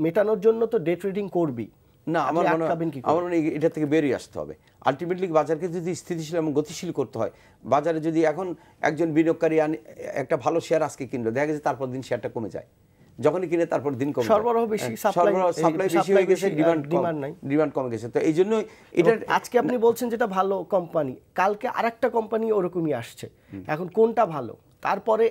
মেটানোর জন্য তো ডে ট্রেডিং করবি না। আমার মনে হয় এটা থেকে বেরিয়ে আসতে হবে। আলটিমেটলি বাজারকে যদি স্থিতিশীল এবং গতিশীল করতে হয়, বাজারে যদি এখন একজন বিনিয়োগকারী একটা ভালো শেয়ার আজকে কিনলো, দেখা গেছে তারপর দিন শেয়ারটা কমে যায়, যখনই কিনে তারপর দিন কমে, সরবরাহ বেশি, সাপ্লাই বেশি হয়ে গেছে, ডিমান্ড কমে গেছে। তো এই জন্য এটা আজকে আপনি বলছেন যেটা ভালো কোম্পানি, কালকে আরেকটা কোম্পানি ওরকমই আসছে, এখন কোনটা ভালো? তারপরে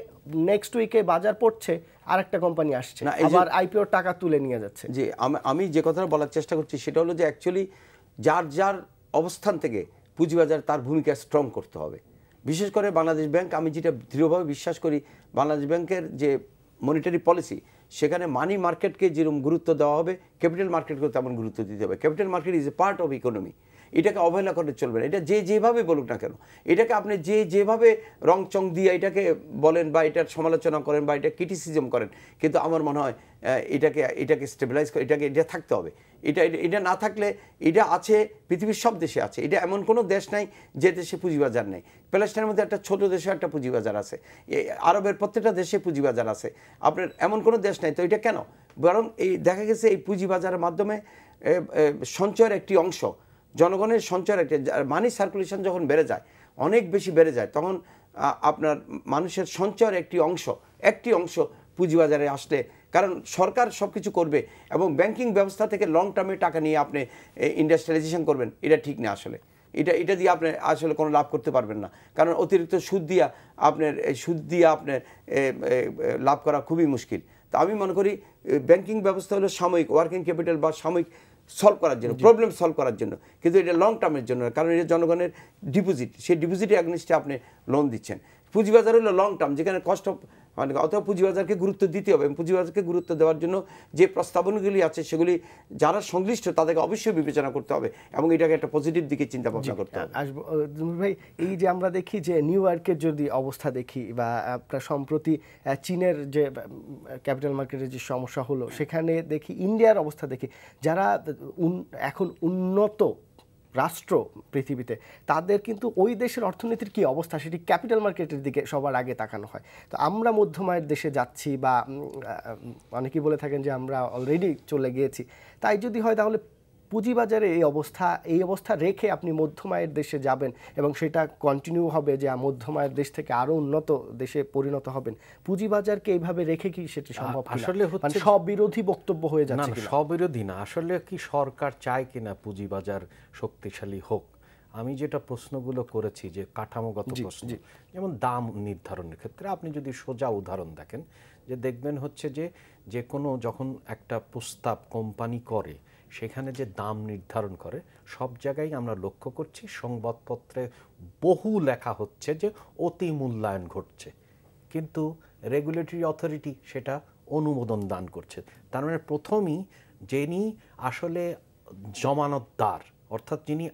নেক্সট উইকে বাজার পড়ছে, আরেকটা কোম্পানি আসছে, আবার আইপিওর টাকা তুলে নিয়ে যাচ্ছে। যে আমি যে কথাটা বলার চেষ্টা করছি সেটা হলো যে অ্যাকচুয়ালি যার অবস্থান থেকে পুঁজিবাজার তার ভূমিকা স্ট্রং করতে হবে। বিশেষ করে বাংলাদেশ ব্যাংক, আমি যেটা দৃঢ়ভাবে বিশ্বাস করি, বাংলাদেশ ব্যাংকের যে মনিটারি পলিসি, সেখানে মানি মার্কেটকে যেরকম গুরুত্ব দেওয়া হবে, ক্যাপিটাল মার্কেটকেও তেমন গুরুত্ব দিতে হবে। Capital market is a part of economy, এটাকে অবহেলা করলে চলবে না। এটা যে যেভাবে বলুক না কেন, এটাকে আপনি যে যেভাবে রং চং দিয়ে এটাকে বলেন বা এটার সমালোচনা করেন বা এটা ক্রিটিসিজম করেন, কিন্তু আমার মনে হয় এটাকে স্টেবিলাইজ করে এটা থাকতে হবে। এটা না থাকলে, এটা আছে পৃথিবীর সব দেশে আছে, এটা এমন কোনো দেশ নাই যে দেশে পুঁজিবাজার নেই। প্যালেস্টাইনের মধ্যে একটা ছোট দেশে একটা পুঁজিবাজার আছে, আরবের প্রত্যেকটা দেশে পুঁজিবাজার আছে, আপনার এমন কোনো দেশ নাই। তো এটা কেন? বরং এই দেখা গেছে এই পুঁজিবাজারের মাধ্যমে সঞ্চয়ের একটি অংশ, জনগণের সঞ্চয়ের একটা মানি সার্কুলেশন যখন বেড়ে যায়, অনেক বেশি বেড়ে যায়, তখন আপনার মানুষের সঞ্চয়ের একটি অংশ পুঁজিবাজারে আসলে, কারণ সরকার সব কিছু করবে এবং ব্যাংকিং ব্যবস্থা থেকে লং টার্মে টাকা নিয়ে আপনি ইন্ডাস্ট্রিয়ালাইজেশন করবেন, এটা ঠিক না। আসলে এটা দিয়ে আপনি আসলে কোনো লাভ করতে পারবেন না, কারণ অতিরিক্ত সুদ দিয়ে আপনার লাভ করা খুবই মুশকিল। তো আমি মনে করি ব্যাংকিং ব্যবস্থা হলো সাময়িক ওয়ার্কিং ক্যাপিটাল বা সাময়িক সলভ করার জন্য, প্রবলেম সলভ করার জন্য, কিন্তু এটা লং টার্মের জন্য, কারণ এটা জনগণের ডিপোজিট, সেই ডিপোজিটের অ্যাগনিস্টে আপনি লোন দিচ্ছেন। পুঁজিবাজার হলো লং টার্ম, যেখানে কষ্ট মানে অথবা পুঁজিবাজারকে গুরুত্ব দিতে হবে। পুঁজিবাজারকে গুরুত্ব দেওয়ার জন্য যে প্রস্তাবনাগুলি আছে, সেগুলি যারা সংশ্লিষ্ট তাদেরকে অবশ্যই বিবেচনা করতে হবে এবং এটাকে একটা পজিটিভ দিকে চিন্তা ভাবনা করতে হবে। আসবো ভাই, এই যে আমরা দেখি যে নিউ ইয়র্কের যদি অবস্থা দেখি বা আপনার সম্প্রতি চীনের যে ক্যাপিটাল মার্কেটের যে সমস্যা হলো, সেখানে দেখি ইন্ডিয়ার অবস্থা দেখি, যারা এখন উন্নত রাষ্ট্র পৃথিবীতে, তাদের কিন্তু ওই দেশের অর্থনীতির কি অবস্থা সেটি ক্যাপিটাল মার্কেটের দিকে সবার আগে তাকানো হয়। তো আমরা মধ্যমায়ের দেশে যাচ্ছি, বা অনেকেই বলে থাকেন যে আমরা অলরেডি চলে গিয়েছি। তাই যদি হয় তাহলে পুঁজিবাজারে এই অবস্থা রেখে আপনি মধ্যমায়ের দেশে যাবেন এবং সেটা কন্টিনিউ হবে যে মধ্যমায়ের দেশ থেকে আরো উন্নত দেশে পরিণত হবেন, পুঁজিবাজারকে এইভাবে রেখে কি সেটি সম্ভব? আসলে মানে সব বিরোধী বক্তব্য হয়ে যাচ্ছে না, সব বিরোধী না। আসলে কি সরকার চায় কিনা পুঁজিবাজার শক্তিশালী হোক? আমি যেটা প্রশ্নগুলো করেছি যে কাঠামোগত প্রশ্ন, যেমন দাম নির্ধারণের ক্ষেত্রে আপনি যদি সোজা উদাহরণ দেখেন, যে দেখবেন হচ্ছে যে কোনো যখন একটা প্রস্তাব কোম্পানি করে, সেখানে যে দাম নির্ধারণ করে, সব জায়গায় আমরা লক্ষ্য করছি সংবাদপত্রে বহু লেখা হচ্ছে যে অতি মূল্যায়ন ঘটছে, কিন্তু রেগুলেটরি অথরিটি সেটা অনুমোদন দান করছে। তার মানে প্রথমেই যিনি আসলে জমানতদার, অর্থাৎ যিনি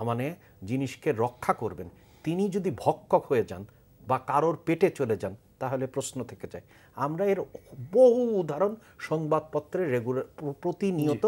মানে জিনিসকে রক্ষা করবেন, তিনি যদি ভক্ষক হয়ে যান বা কারোর পেটে চলে যান, তাহলে প্রশ্ন থেকে যায়। আমরা এর বহু উদাহরণ সংবাদপত্রে প্রতিনিয়ত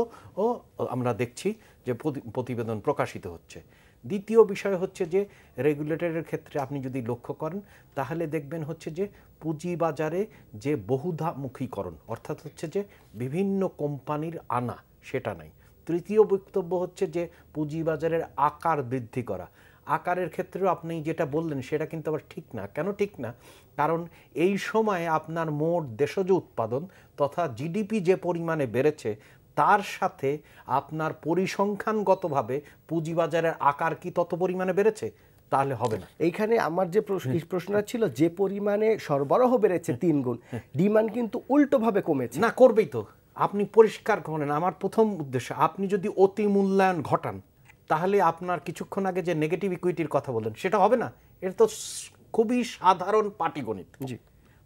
আমরা দেখছি যে প্রতিবেদন প্রকাশিত হচ্ছে। দ্বিতীয় বিষয় হচ্ছে যে রেগুলেটরের ক্ষেত্রে আপনি যদি লক্ষ্য করেন, তাহলে দেখবেন হচ্ছে যে পুঁজিবাজারে যে বহুধামুখীকরণ, অর্থাৎ হচ্ছে যে বিভিন্ন কোম্পানির আনা, সেটা নাই। তৃতীয় বক্তব্য হচ্ছে যে পুঁজিবাজারের আকার বৃদ্ধি করা। আকারের ক্ষেত্রেও আপনি যেটা বললেন সেটা কিন্তু আবার ঠিক না। কেন ঠিক না? কারণ এই সময়ে আপনার মোট দেশজ উৎপাদন তথা জিডিপি যে পরিমাণে বেড়েছে, তার সাথে আপনার পরিসংখ্যানগতভাবে পুঁজিবাজারের আকার কি তত পরিমাণে বেড়েছে? তাহলে হবে না। এইখানে আমার যে প্রশ্নটা ছিল, যে পরিমাণে সরবরাহ বেড়েছে 3 গুণ, ডিমান্ড কিন্তু উল্টোভাবে কমেছে। না, করবেই তো। আপনি পরিষ্কার করেন, আমার প্রথম উদ্দেশ্য, আপনি যদি অতি মূল্যায়ন ঘটান, তাহলে আপনার কিছুক্ষণ আগে যে নেগেটিভ ইকুইটির কথা বললেন, সেটা হবে না। এটা তো খুবই সাধারণ পাটিগণিত। জি,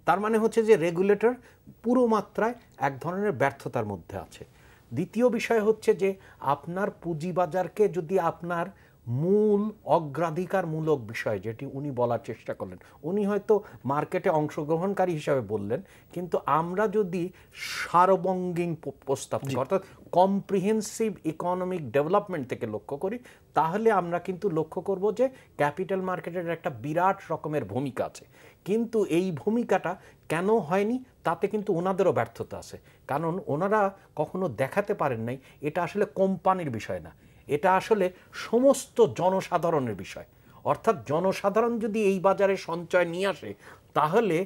তার মানে হচ্ছে যে রেগুলেটর পুরো মাত্রায় এক ধরনের ব্যর্থতার মধ্যে আছে। দ্বিতীয় বিষয় হচ্ছে যে আপনার পুঁজিবাজারকে যদি আপনার মূল অগ্রাধিকারমূলক বিষয়, যেটি উনি বলার চেষ্টা করলেন, উনি হয়তো মার্কেটে অংশগ্রহণকারী হিসাবে বললেন, কিন্তু আমরা যদি সার্বঙ্গীন প্রস্তাব, অর্থাৎ কম্প্রিহেন্সিভ ইকোনমিক ডেভেলপমেন্ট থেকে লক্ষ্য করি, তাহলে আমরা কিন্তু লক্ষ্য করব যে ক্যাপিটাল মার্কেটের একটা বিরাট রকমের ভূমিকা আছে। কিন্তু এই ভূমিকাটা কেন হয়নি, তাতে কিন্তু ওনাদেরও ব্যর্থতা আছে। কারণ ওনারা কখনো দেখাতে পারেন নাই এটা আসলে কোম্পানির বিষয় না, এটা আসলে সমস্ত জনসাধারণের বিষয়। অর্থাৎ জনসাধারণ যদি এই বাজারে সঞ্চয় নিয়ে আসে, তাহলে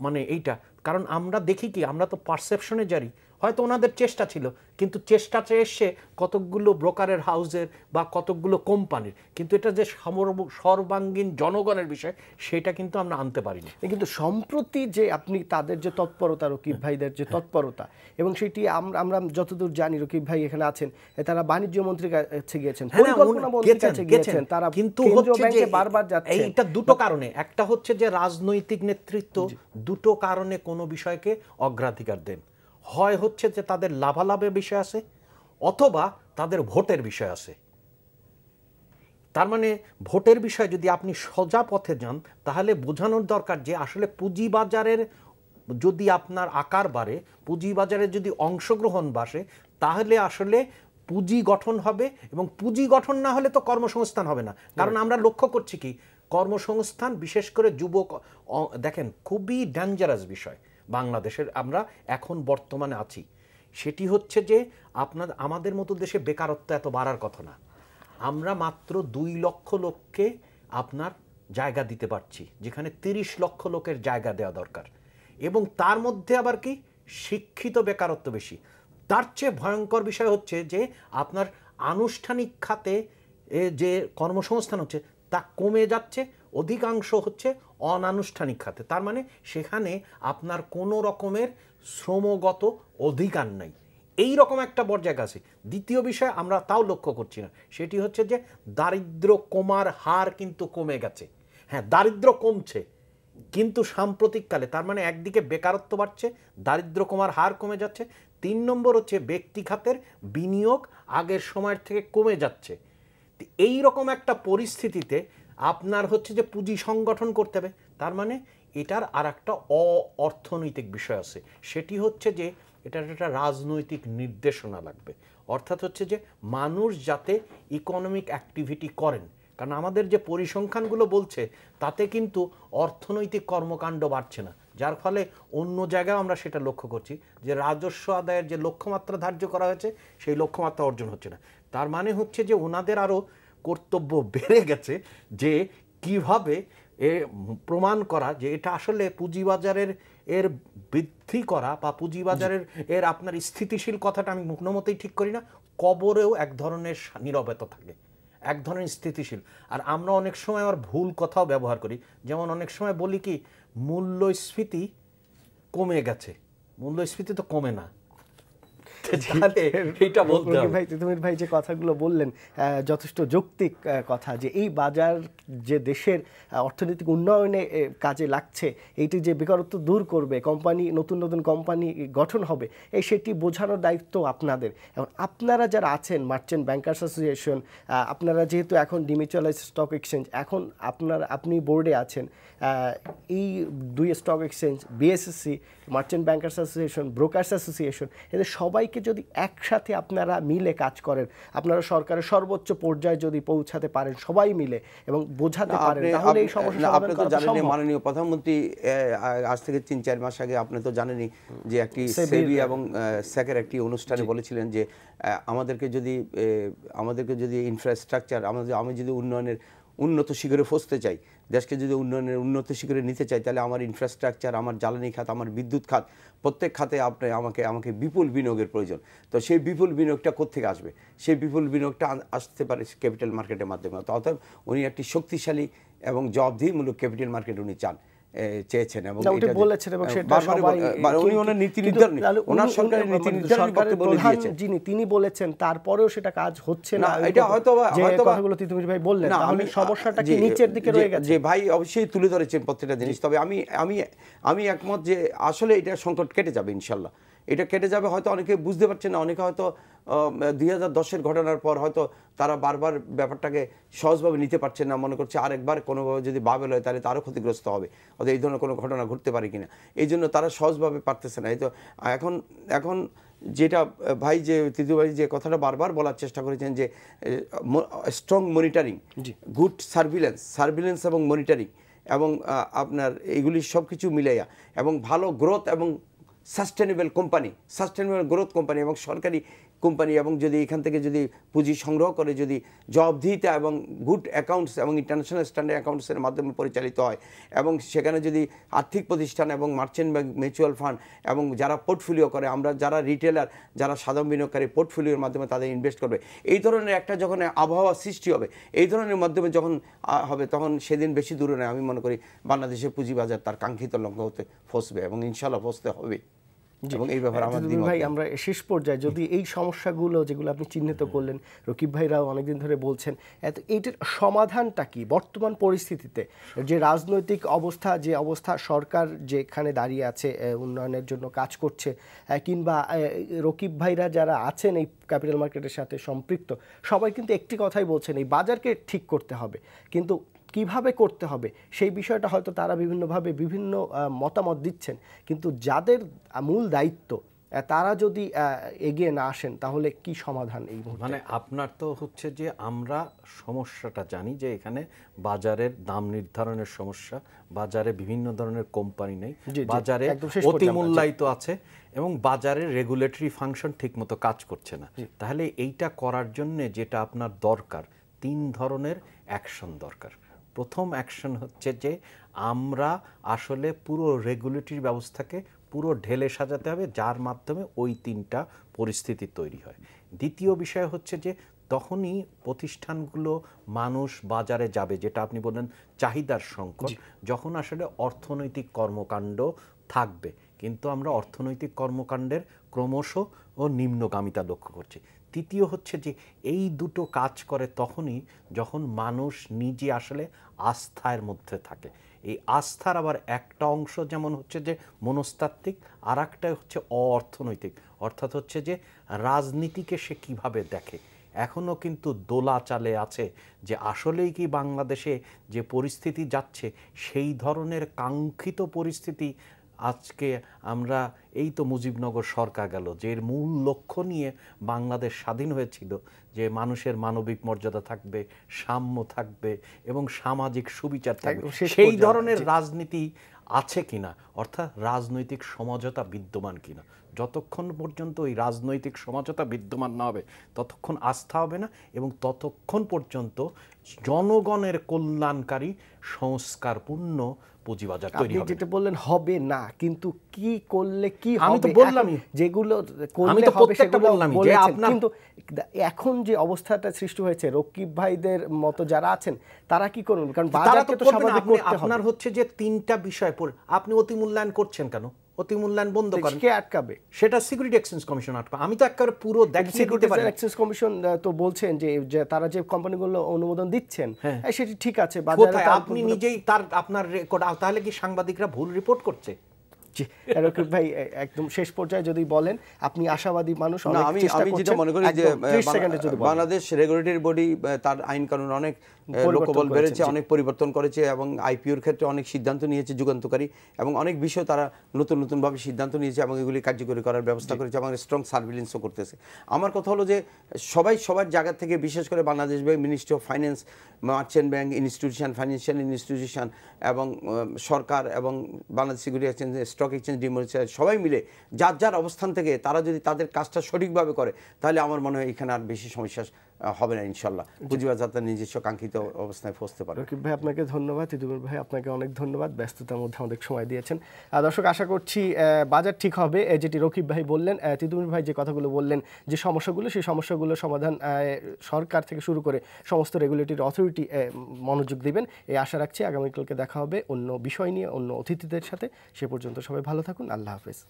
মানে এইটা, কারণ আমরা দেখি কি, আমরা তো পারসেপশনে জানি, হয়তো ওনাদের চেষ্টা ছিল, কিন্তু চেষ্টাতে এসে কতকগুলো ব্রোকারের হাউসের বা কতকগুলো কোম্পানির, কিন্তু এটা যে সর্বাঙ্গীন জনগণের বিষয় সেটা কিন্তু আমরা আনতে পারিনি। কিন্তু সম্প্রতি যে আপনি তাদের যে তৎপরতা, রকিব ভাইদের যে তৎপরতা, এবং সেটি আমরা যতদূর জানি রকিব ভাই এখানে আছেন, তারা বাণিজ্য মন্ত্রীর কাছে গিয়েছেন, পরিকল্পনা মন্ত্রীর কাছে গিয়েছেন, তারা কিন্তু কেন্দ্রীয় ব্যাংকে বারবার যাচ্ছেন। এইটা দুটো কারণে, একটা হচ্ছে যে রাজনৈতিক নেতৃত্ব দুটো কারণে কোনো বিষয়কে অগ্রাধিকার দেন। হয় হচ্ছে যে তাদের লাভালাভের বিষয় আছে, অথবা তাদের ভোটের বিষয় আছে। তার মানে ভোটের বিষয় যদি আপনি সোজা পথে যান, তাহলে বোঝানোর দরকার যে আসলে পুঁজিবাজারের যদি আপনার আকার বাড়ে, পুঁজিবাজারে যদি অংশগ্রহণ বাড়ে, তাহলে আসলে পুঁজি গঠন হবে, এবং পুঁজি গঠন না হলে তো কর্মসংস্থান হবে না। কারণ আমরা লক্ষ্য করছি কি, কর্মসংস্থান বিশেষ করে যুবক, দেখেন খুবই ডেঞ্জারাস বিষয় বাংলাদেশের আমরা এখন বর্তমানে আছি, সেটি হচ্ছে যে আমাদের মতো দেশে বেকারত্ব এত বাড়ার কথা না। আমরা মাত্র 2 লক্ষ লোককে আপনার জায়গা দিতে পারছি, যেখানে 30 লক্ষ লোকের জায়গা দেওয়া দরকার, এবং তার মধ্যে আবার কি শিক্ষিত বেকারত্ব বেশি। তার চেয়ে ভয়ঙ্কর বিষয় হচ্ছে যে আপনার আনুষ্ঠানিক খাতে যে কর্মসংস্থান হচ্ছে তা কমে যাচ্ছে, অধিকাংশ হচ্ছে অনানুষ্ঠানিক খাতে। তার মানে সেখানে আপনার কোনো রকমের শ্রমগত অধিকার নাই, এই রকম একটা পর্যায়ে আছে। দ্বিতীয় বিষয় আমরা তাও লক্ষ্য করছি না, সেটি হচ্ছে যে দারিদ্র কমার হার কিন্তু কমে গেছে। হ্যাঁ, দারিদ্র কমছে, কিন্তু সাম্প্রতিককালে, তার মানে একদিকে বেকারত্ব বাড়ছে, দারিদ্র কমার হার কমে যাচ্ছে। 3 নম্বর হচ্ছে ব্যক্তি খাতের বিনিয়োগ আগের সময়ের থেকে কমে যাচ্ছে। এই রকম একটা পরিস্থিতিতে আপনার হচ্ছে যে পুঁজি সংগঠন করতে হবে। তার মানে এটার আর একটা অর্থনৈতিক বিষয় আছে, সেটি হচ্ছে যে এটার একটা রাজনৈতিক নির্দেশনা লাগবে। অর্থাৎ হচ্ছে যে মানুষ যাতে ইকোনমিক অ্যাক্টিভিটি করেন, কারণ আমাদের যে পরিসংখ্যানগুলো বলছে তাতে কিন্তু অর্থনৈতিক কর্মকাণ্ড বাড়ছে না, যার ফলে অন্য জায়গায় আমরা সেটা লক্ষ্য করছি যে রাজস্ব আদায়ের যে লক্ষ্যমাত্রা ধার্য করা হয়েছে সেই লক্ষ্যমাত্রা অর্জন হচ্ছে না। তার মানে হচ্ছে যে ওনাদের আরও কর্তব্য বেড়ে গেছে যে কিভাবে প্রমাণ করা যে এটা আসলে পুঁজিবাজারের এর বৃদ্ধি করা বা পুঁজিবাজারের এর আপনার স্থিতিশীল কথাটা আমি কোনোমতেই ঠিক করি না। কবরেও এক ধরনের নীরবতা থাকে, এক ধরনের স্থিতিশীল। আর আমরা অনেক সময় আমার ভুল কথাও ব্যবহার করি, যেমন অনেক সময় বলি কি মূল্যস্ফীতি কমে গেছে, মূল্যস্ফীতি তো কমে না। ভাই তিতুমীর ভাই যে কথাগুলো বললেন যথেষ্ট যৌক্তিক কথা, যে এই বাজার যে দেশের অর্থনৈতিক উন্নয়নে কাজে লাগছে, এইটি যে বেকারত্ব দূর করবে, কোম্পানি নতুন নতুন কোম্পানি গঠন হবে, এই সেটি বোঝানোর দায়িত্ব আপনাদের। এবং আপনারা যারা আছেন মার্চেন্ট ব্যাংকার্স অ্যাসোসিয়েশন, আপনারা যেহেতু এখন ডিমিউচুয়ালাইজড স্টক এক্সচেঞ্জ, এখন আপনি বোর্ডে আছেন, এই 2 stock exchange, BSSC, merchant bankers association, brokers association, এদের সবাইকে যদি একসাথে আপনারা মিলে কাজ করেন, আপনারা সরকারের সর্বোচ্চ পর্যায়ে যদি পৌঁছাতে পারেন সবাই মিলে এবং বোঝাতে পারেন, তাহলে এই সমস্যা সমাধান করা সম্ভব। মাননীয় প্রধানমন্ত্রী আজ থেকে 3-4 মাস আগে আপনি তো জানেনই যে একটি সেবি এবং স্যাকের একটি অনুষ্ঠানে বলেছিলেন যে আমাদেরকে যদি ইনফ্রাস্ট্রাকচার, আমি যদি উন্নয়নের উন্নত শিখরে পৌঁছতে চাই, দেশকে যদি উন্নয়নের উন্নত শিখরে নিতে চাই, তাহলে আমার ইনফ্রাস্ট্রাকচার, আমার জ্বালানি খাত, আমার বিদ্যুৎ খাত, প্রত্যেক খাতে আমাকে বিপুল বিনিয়োগের প্রয়োজন। তো সেই বিপুল বিনিয়োগটা কোত্থেকে আসবে? সেই বিপুল বিনিয়োগটা আসতে পারে ক্যাপিটাল মার্কেটের মাধ্যমে। অর্থাৎ উনি একটি শক্তিশালী এবং জবাবদিহিমূলক ক্যাপিটাল মার্কেট উনি চেয়েছেন এবং বলেছেন, এবং সেটা উনি ওনার নীতি নির্ধারণ, ওনার সরকারের নীতি নির্ধারণ বলে দিয়েছেন, তিনি বলেছেন, তারপরেও সেটা কাজ হচ্ছে না। এটা হয়তো কথাগুলো তিতুমীর ভাই বললেন, তাহলে সমস্যাটা কি নিচের দিকে রয়ে গেছে? যে ভাই অবশ্যই তুলে ধরেছেন প্রত্যেকটা জিনিস। তবে আমি একমত যে আসলে এটা সংকট কেটে যাবে, ইনশাল্লাহ এটা কেটে যাবে। হয়তো অনেকে বুঝতে পারছেন না, অনেকে হয়তো 2010-এর ঘটনার পর হয়তো তারা বারবার ব্যাপারটাকে সহজভাবে নিতে পারছেন না, মনে করছে আরেকবার কোনোভাবে যদি বাবেল হয় তাহলে তারও ক্ষতিগ্রস্ত হবে, অর্থাৎ এই ধরনের কোনো ঘটনা ঘটতে পারে কিনা, এই জন্য তারা সহজভাবে পারতেছে না। এই তো এখন যেটা ভাই যে তিতু ভাই যে কথাটা বারবার বলার চেষ্টা করেছেন যে স্ট্রং মনিটরিং, গুড সার্ভিলেন্স এবং মনিটরিং, এবং আপনার এইগুলি সব কিছু মিলাইয়া, এবং ভালো গ্রোথ এবং সাস্টেনেবল গ্রোথ কোম্পানি এবং সরকারি কোম্পানি এবং যদি এখান থেকে যদি পুঁজি সংগ্রহ করে যদি জবাবদিহিতা এবং গুড অ্যাকাউন্টস এবং ইন্টারন্যাশনাল স্ট্যান্ডার্ড অ্যাকাউন্টসের মাধ্যমে পরিচালিত হয় এবং সেখানে যদি আর্থিক প্রতিষ্ঠান এবং মার্চেন্ট ব্যাংক, মিউচুয়াল ফান্ড এবং যারা পোর্টফোলিও করে, আমরা যারা রিটেলার, যারা সাধারণ বিনিয়োগকারী পোর্টফোলিওর মাধ্যমে তাদের ইনভেস্ট করবে, এই ধরনের একটা যখন আবহাওয়া সৃষ্টি হবে, এই ধরনের মাধ্যমে যখন হবে, তখন সেদিন বেশি দূরে নয়, আমি মনে করি বাংলাদেশের পুঁজিবাজার তার কাঙ্ক্ষিত লক্ষ্য হতে ফসবে এবং ইনশাল্লাহ ফসতে হবে। এবং এই ব্যাপারে আমার ভাই, আমরা শেষ পর্যায়ে যদি এই সমস্যাগুলো যেগুলো আপনি চিহ্নিত করলেন, রকিব ভাইরাও অনেকদিন ধরে বলছেন, এইটার সমাধানটা কি বর্তমান পরিস্থিতিতে? যে রাজনৈতিক অবস্থা, যে অবস্থা সরকার যেখানে দাঁড়িয়ে আছে, উন্নয়নের জন্য কাজ করছে, কিংবা রকিব ভাইরা যারা আছেন এই ক্যাপিটাল মার্কেটের সাথে সম্পৃক্ত, সবাই কিন্তু একটি কথাই বলছেন, এই বাজারকে ঠিক করতে হবে, কিন্তু কিভাবে করতে হবে সেই বিষয়টা হয়তো তারা বিভিন্নভাবে বিভিন্ন মতামত দিচ্ছেন, কিন্তু যাদের মূল দায়িত্ব তারা যদি এগিয়ে না আসেন তাহলে কি সমাধান এই মুহূর্তে? মানে আপনার তো হচ্ছে যে আমরা সমস্যাটা জানি যে এখানে বাজারের দাম নির্ধারণের সমস্যা, বাজারে বিভিন্ন ধরনের কোম্পানি নেই, বাজারে অতিমূল্যায়িত আছে এবং বাজারের রেগুলেটরি ফাংশন ঠিকমতো কাজ করছে না। তাহলে এইটা করার জন্য যেটা আপনার দরকার, 3 ধরনের অ্যাকশন দরকার। প্রথম অ্যাকশন হচ্ছে যে আমরা আসলে পুরো রেগুলেটরি ব্যবস্থাকে পুরো ঢেলে সাজাতে হবে, যার মাধ্যমে ওই 3টা পরিস্থিতি তৈরি হয়। দ্বিতীয় বিষয় হচ্ছে যে তখনই প্রতিষ্ঠানগুলো মানুষ বাজারে যাবে, যেটা আপনি বললেন চাহিদার সংকট, যখন আসলে অর্থনৈতিক কর্মকাণ্ড থাকবে, কিন্তু আমরা অর্থনৈতিক কর্মকাণ্ডের ক্রমশ ও নিম্নগামিতা লক্ষ্য করছি। তৃতীয় হচ্ছে যে এই দুটো কাজ করে তখনই যখন মানুষ নিজে আসলে আস্থার মধ্যে থাকে। এই আস্থার আবার একটা অংশ যেমন হচ্ছে যে মনস্তাত্ত্বিক, আর একটা হচ্ছে অর্থনৈতিক, অর্থাৎ হচ্ছে যে রাজনীতিকে সে কিভাবে দেখে। এখনও কিন্তু দোলাচালে আছে যে আসলেই কি বাংলাদেশে যে পরিস্থিতি যাচ্ছে সেই ধরনের কাঙ্ক্ষিত পরিস্থিতি। আজকে আমরা এই তো মুজিবনগর সরকার গেল, যে এর মূল লক্ষ্য নিয়ে বাংলাদেশ স্বাধীন হয়েছিল, যে মানুষের মানবিক মর্যাদা থাকবে, সাম্য থাকবে এবং সামাজিক সুবিচার থাকবে, সেই ধরনের রাজনীতি আছে কিনা, অর্থাৎ রাজনৈতিক সমঝোতা বিদ্যমান কিনা। যতক্ষণ পর্যন্ত ওই রাজনৈতিক সমঝোতা বিদ্যমান না হবে ততক্ষণ আস্থা হবে না, এবং ততক্ষণ পর্যন্ত জনগণের কল্যাণকারী সংস্কারপূর্ণ পুঁজিবাজার তৈরি হবে। যেটা বললেন হবে না, কিন্তু কি করলে কি হবে? আমি তো বললামই, যেগুলো আমি তো প্রত্যেকটা বললামই যে আপনার, কিন্তু এখন যে অবস্থাটা সৃষ্টি হয়েছে, রকিব ভাইদের মতো যারা আছেন তারা কি করুন? কারণ বাজারকে তো স্বাভাবিক করতে হবে। আপনার হচ্ছে যে 3টা বিষয় আপনি অতি মূল্যায়ন করছেন কেন? অতি মূল্যায়ন বন্ধ করেন। কে আটকাবে? সেটা সিকিউরিটি এক্সচেঞ্জ কমিশন আটকাবে। আমি তো একেবারে পুরো দেখিয়ে দিতে পারি। এক্সচেঞ্জ কমিশন তো বলছেন যে তারা যে কোম্পানিগুলো অনুমোদন দিচ্ছেন সেটি ঠিক আছে, বাজারে আপনি নিজেই তার আপনার রেকর্ড, তাহলে কি সাংবাদিকরা ভুল রিপোর্ট করছে? রকিব ভাই, একদম শেষ পর্যায়ে যদি বলেন, আপনি আশাবাদী মানুষ। আমি যেটা মনে করি যে বাংলাদেশ রেগুলেটরি বডি তার আইন কানুন অনেক লোকবল বেড়েছে, অনেক পরিবর্তন করেছে এবং আইপিওর ক্ষেত্রে অনেক সিদ্ধান্ত নিয়েছে যুগান্তকারী, এবং অনেক বিষয় তারা নতুন নতুনভাবে সিদ্ধান্ত নিয়েছে এবং এগুলি কার্যকরী করার ব্যবস্থা করেছে এবং স্ট্রং সার্ভিলেন্সও করতেছে। আমার কথা হলো যে সবাই সবার জায়গা থেকে, বিশেষ করে Bangladesh bank, ministry of finance, merchant bank institution, financial institution এবং সরকার এবং Bangladesh security exchange, stock exchange demonetization, সবাই মিলে যার যার অবস্থান থেকে তারা যদি তাদের কাজটা সঠিকভাবে করে, তাহলে আমার মনে হয় এখানে আর বেশি সমস্যা হবে না ইনশাল্লাহ। পুঁজিবাজার তার নিজস্ব কাঙ্ক্ষিত অবস্থায় পৌঁছতে পারে। রকিব ভাই আপনাকে ধন্যবাদ, তিতুমির ভাই আপনাকে অনেক ধন্যবাদ, ব্যস্ততার মধ্যে আমাদের সময় দিয়েছেন। দর্শক, আশা করছি বাজার ঠিক হবে, যেটি রকিব ভাই বললেন, তিতুমির ভাই যে কথাগুলো বললেন, যে সমস্যাগুলো, সেই সমস্যাগুলো সমাধান সরকার থেকে শুরু করে সমস্ত রেগুলেটরি অথরিটি মনোযোগ দিবেন, এই আশা রাখছি। আগামীকালকে দেখা হবে অন্য বিষয় নিয়ে, অন্য অতিথিদের সাথে। সে পর্যন্ত সবাই ভালো থাকুন। আল্লাহ হাফেজ।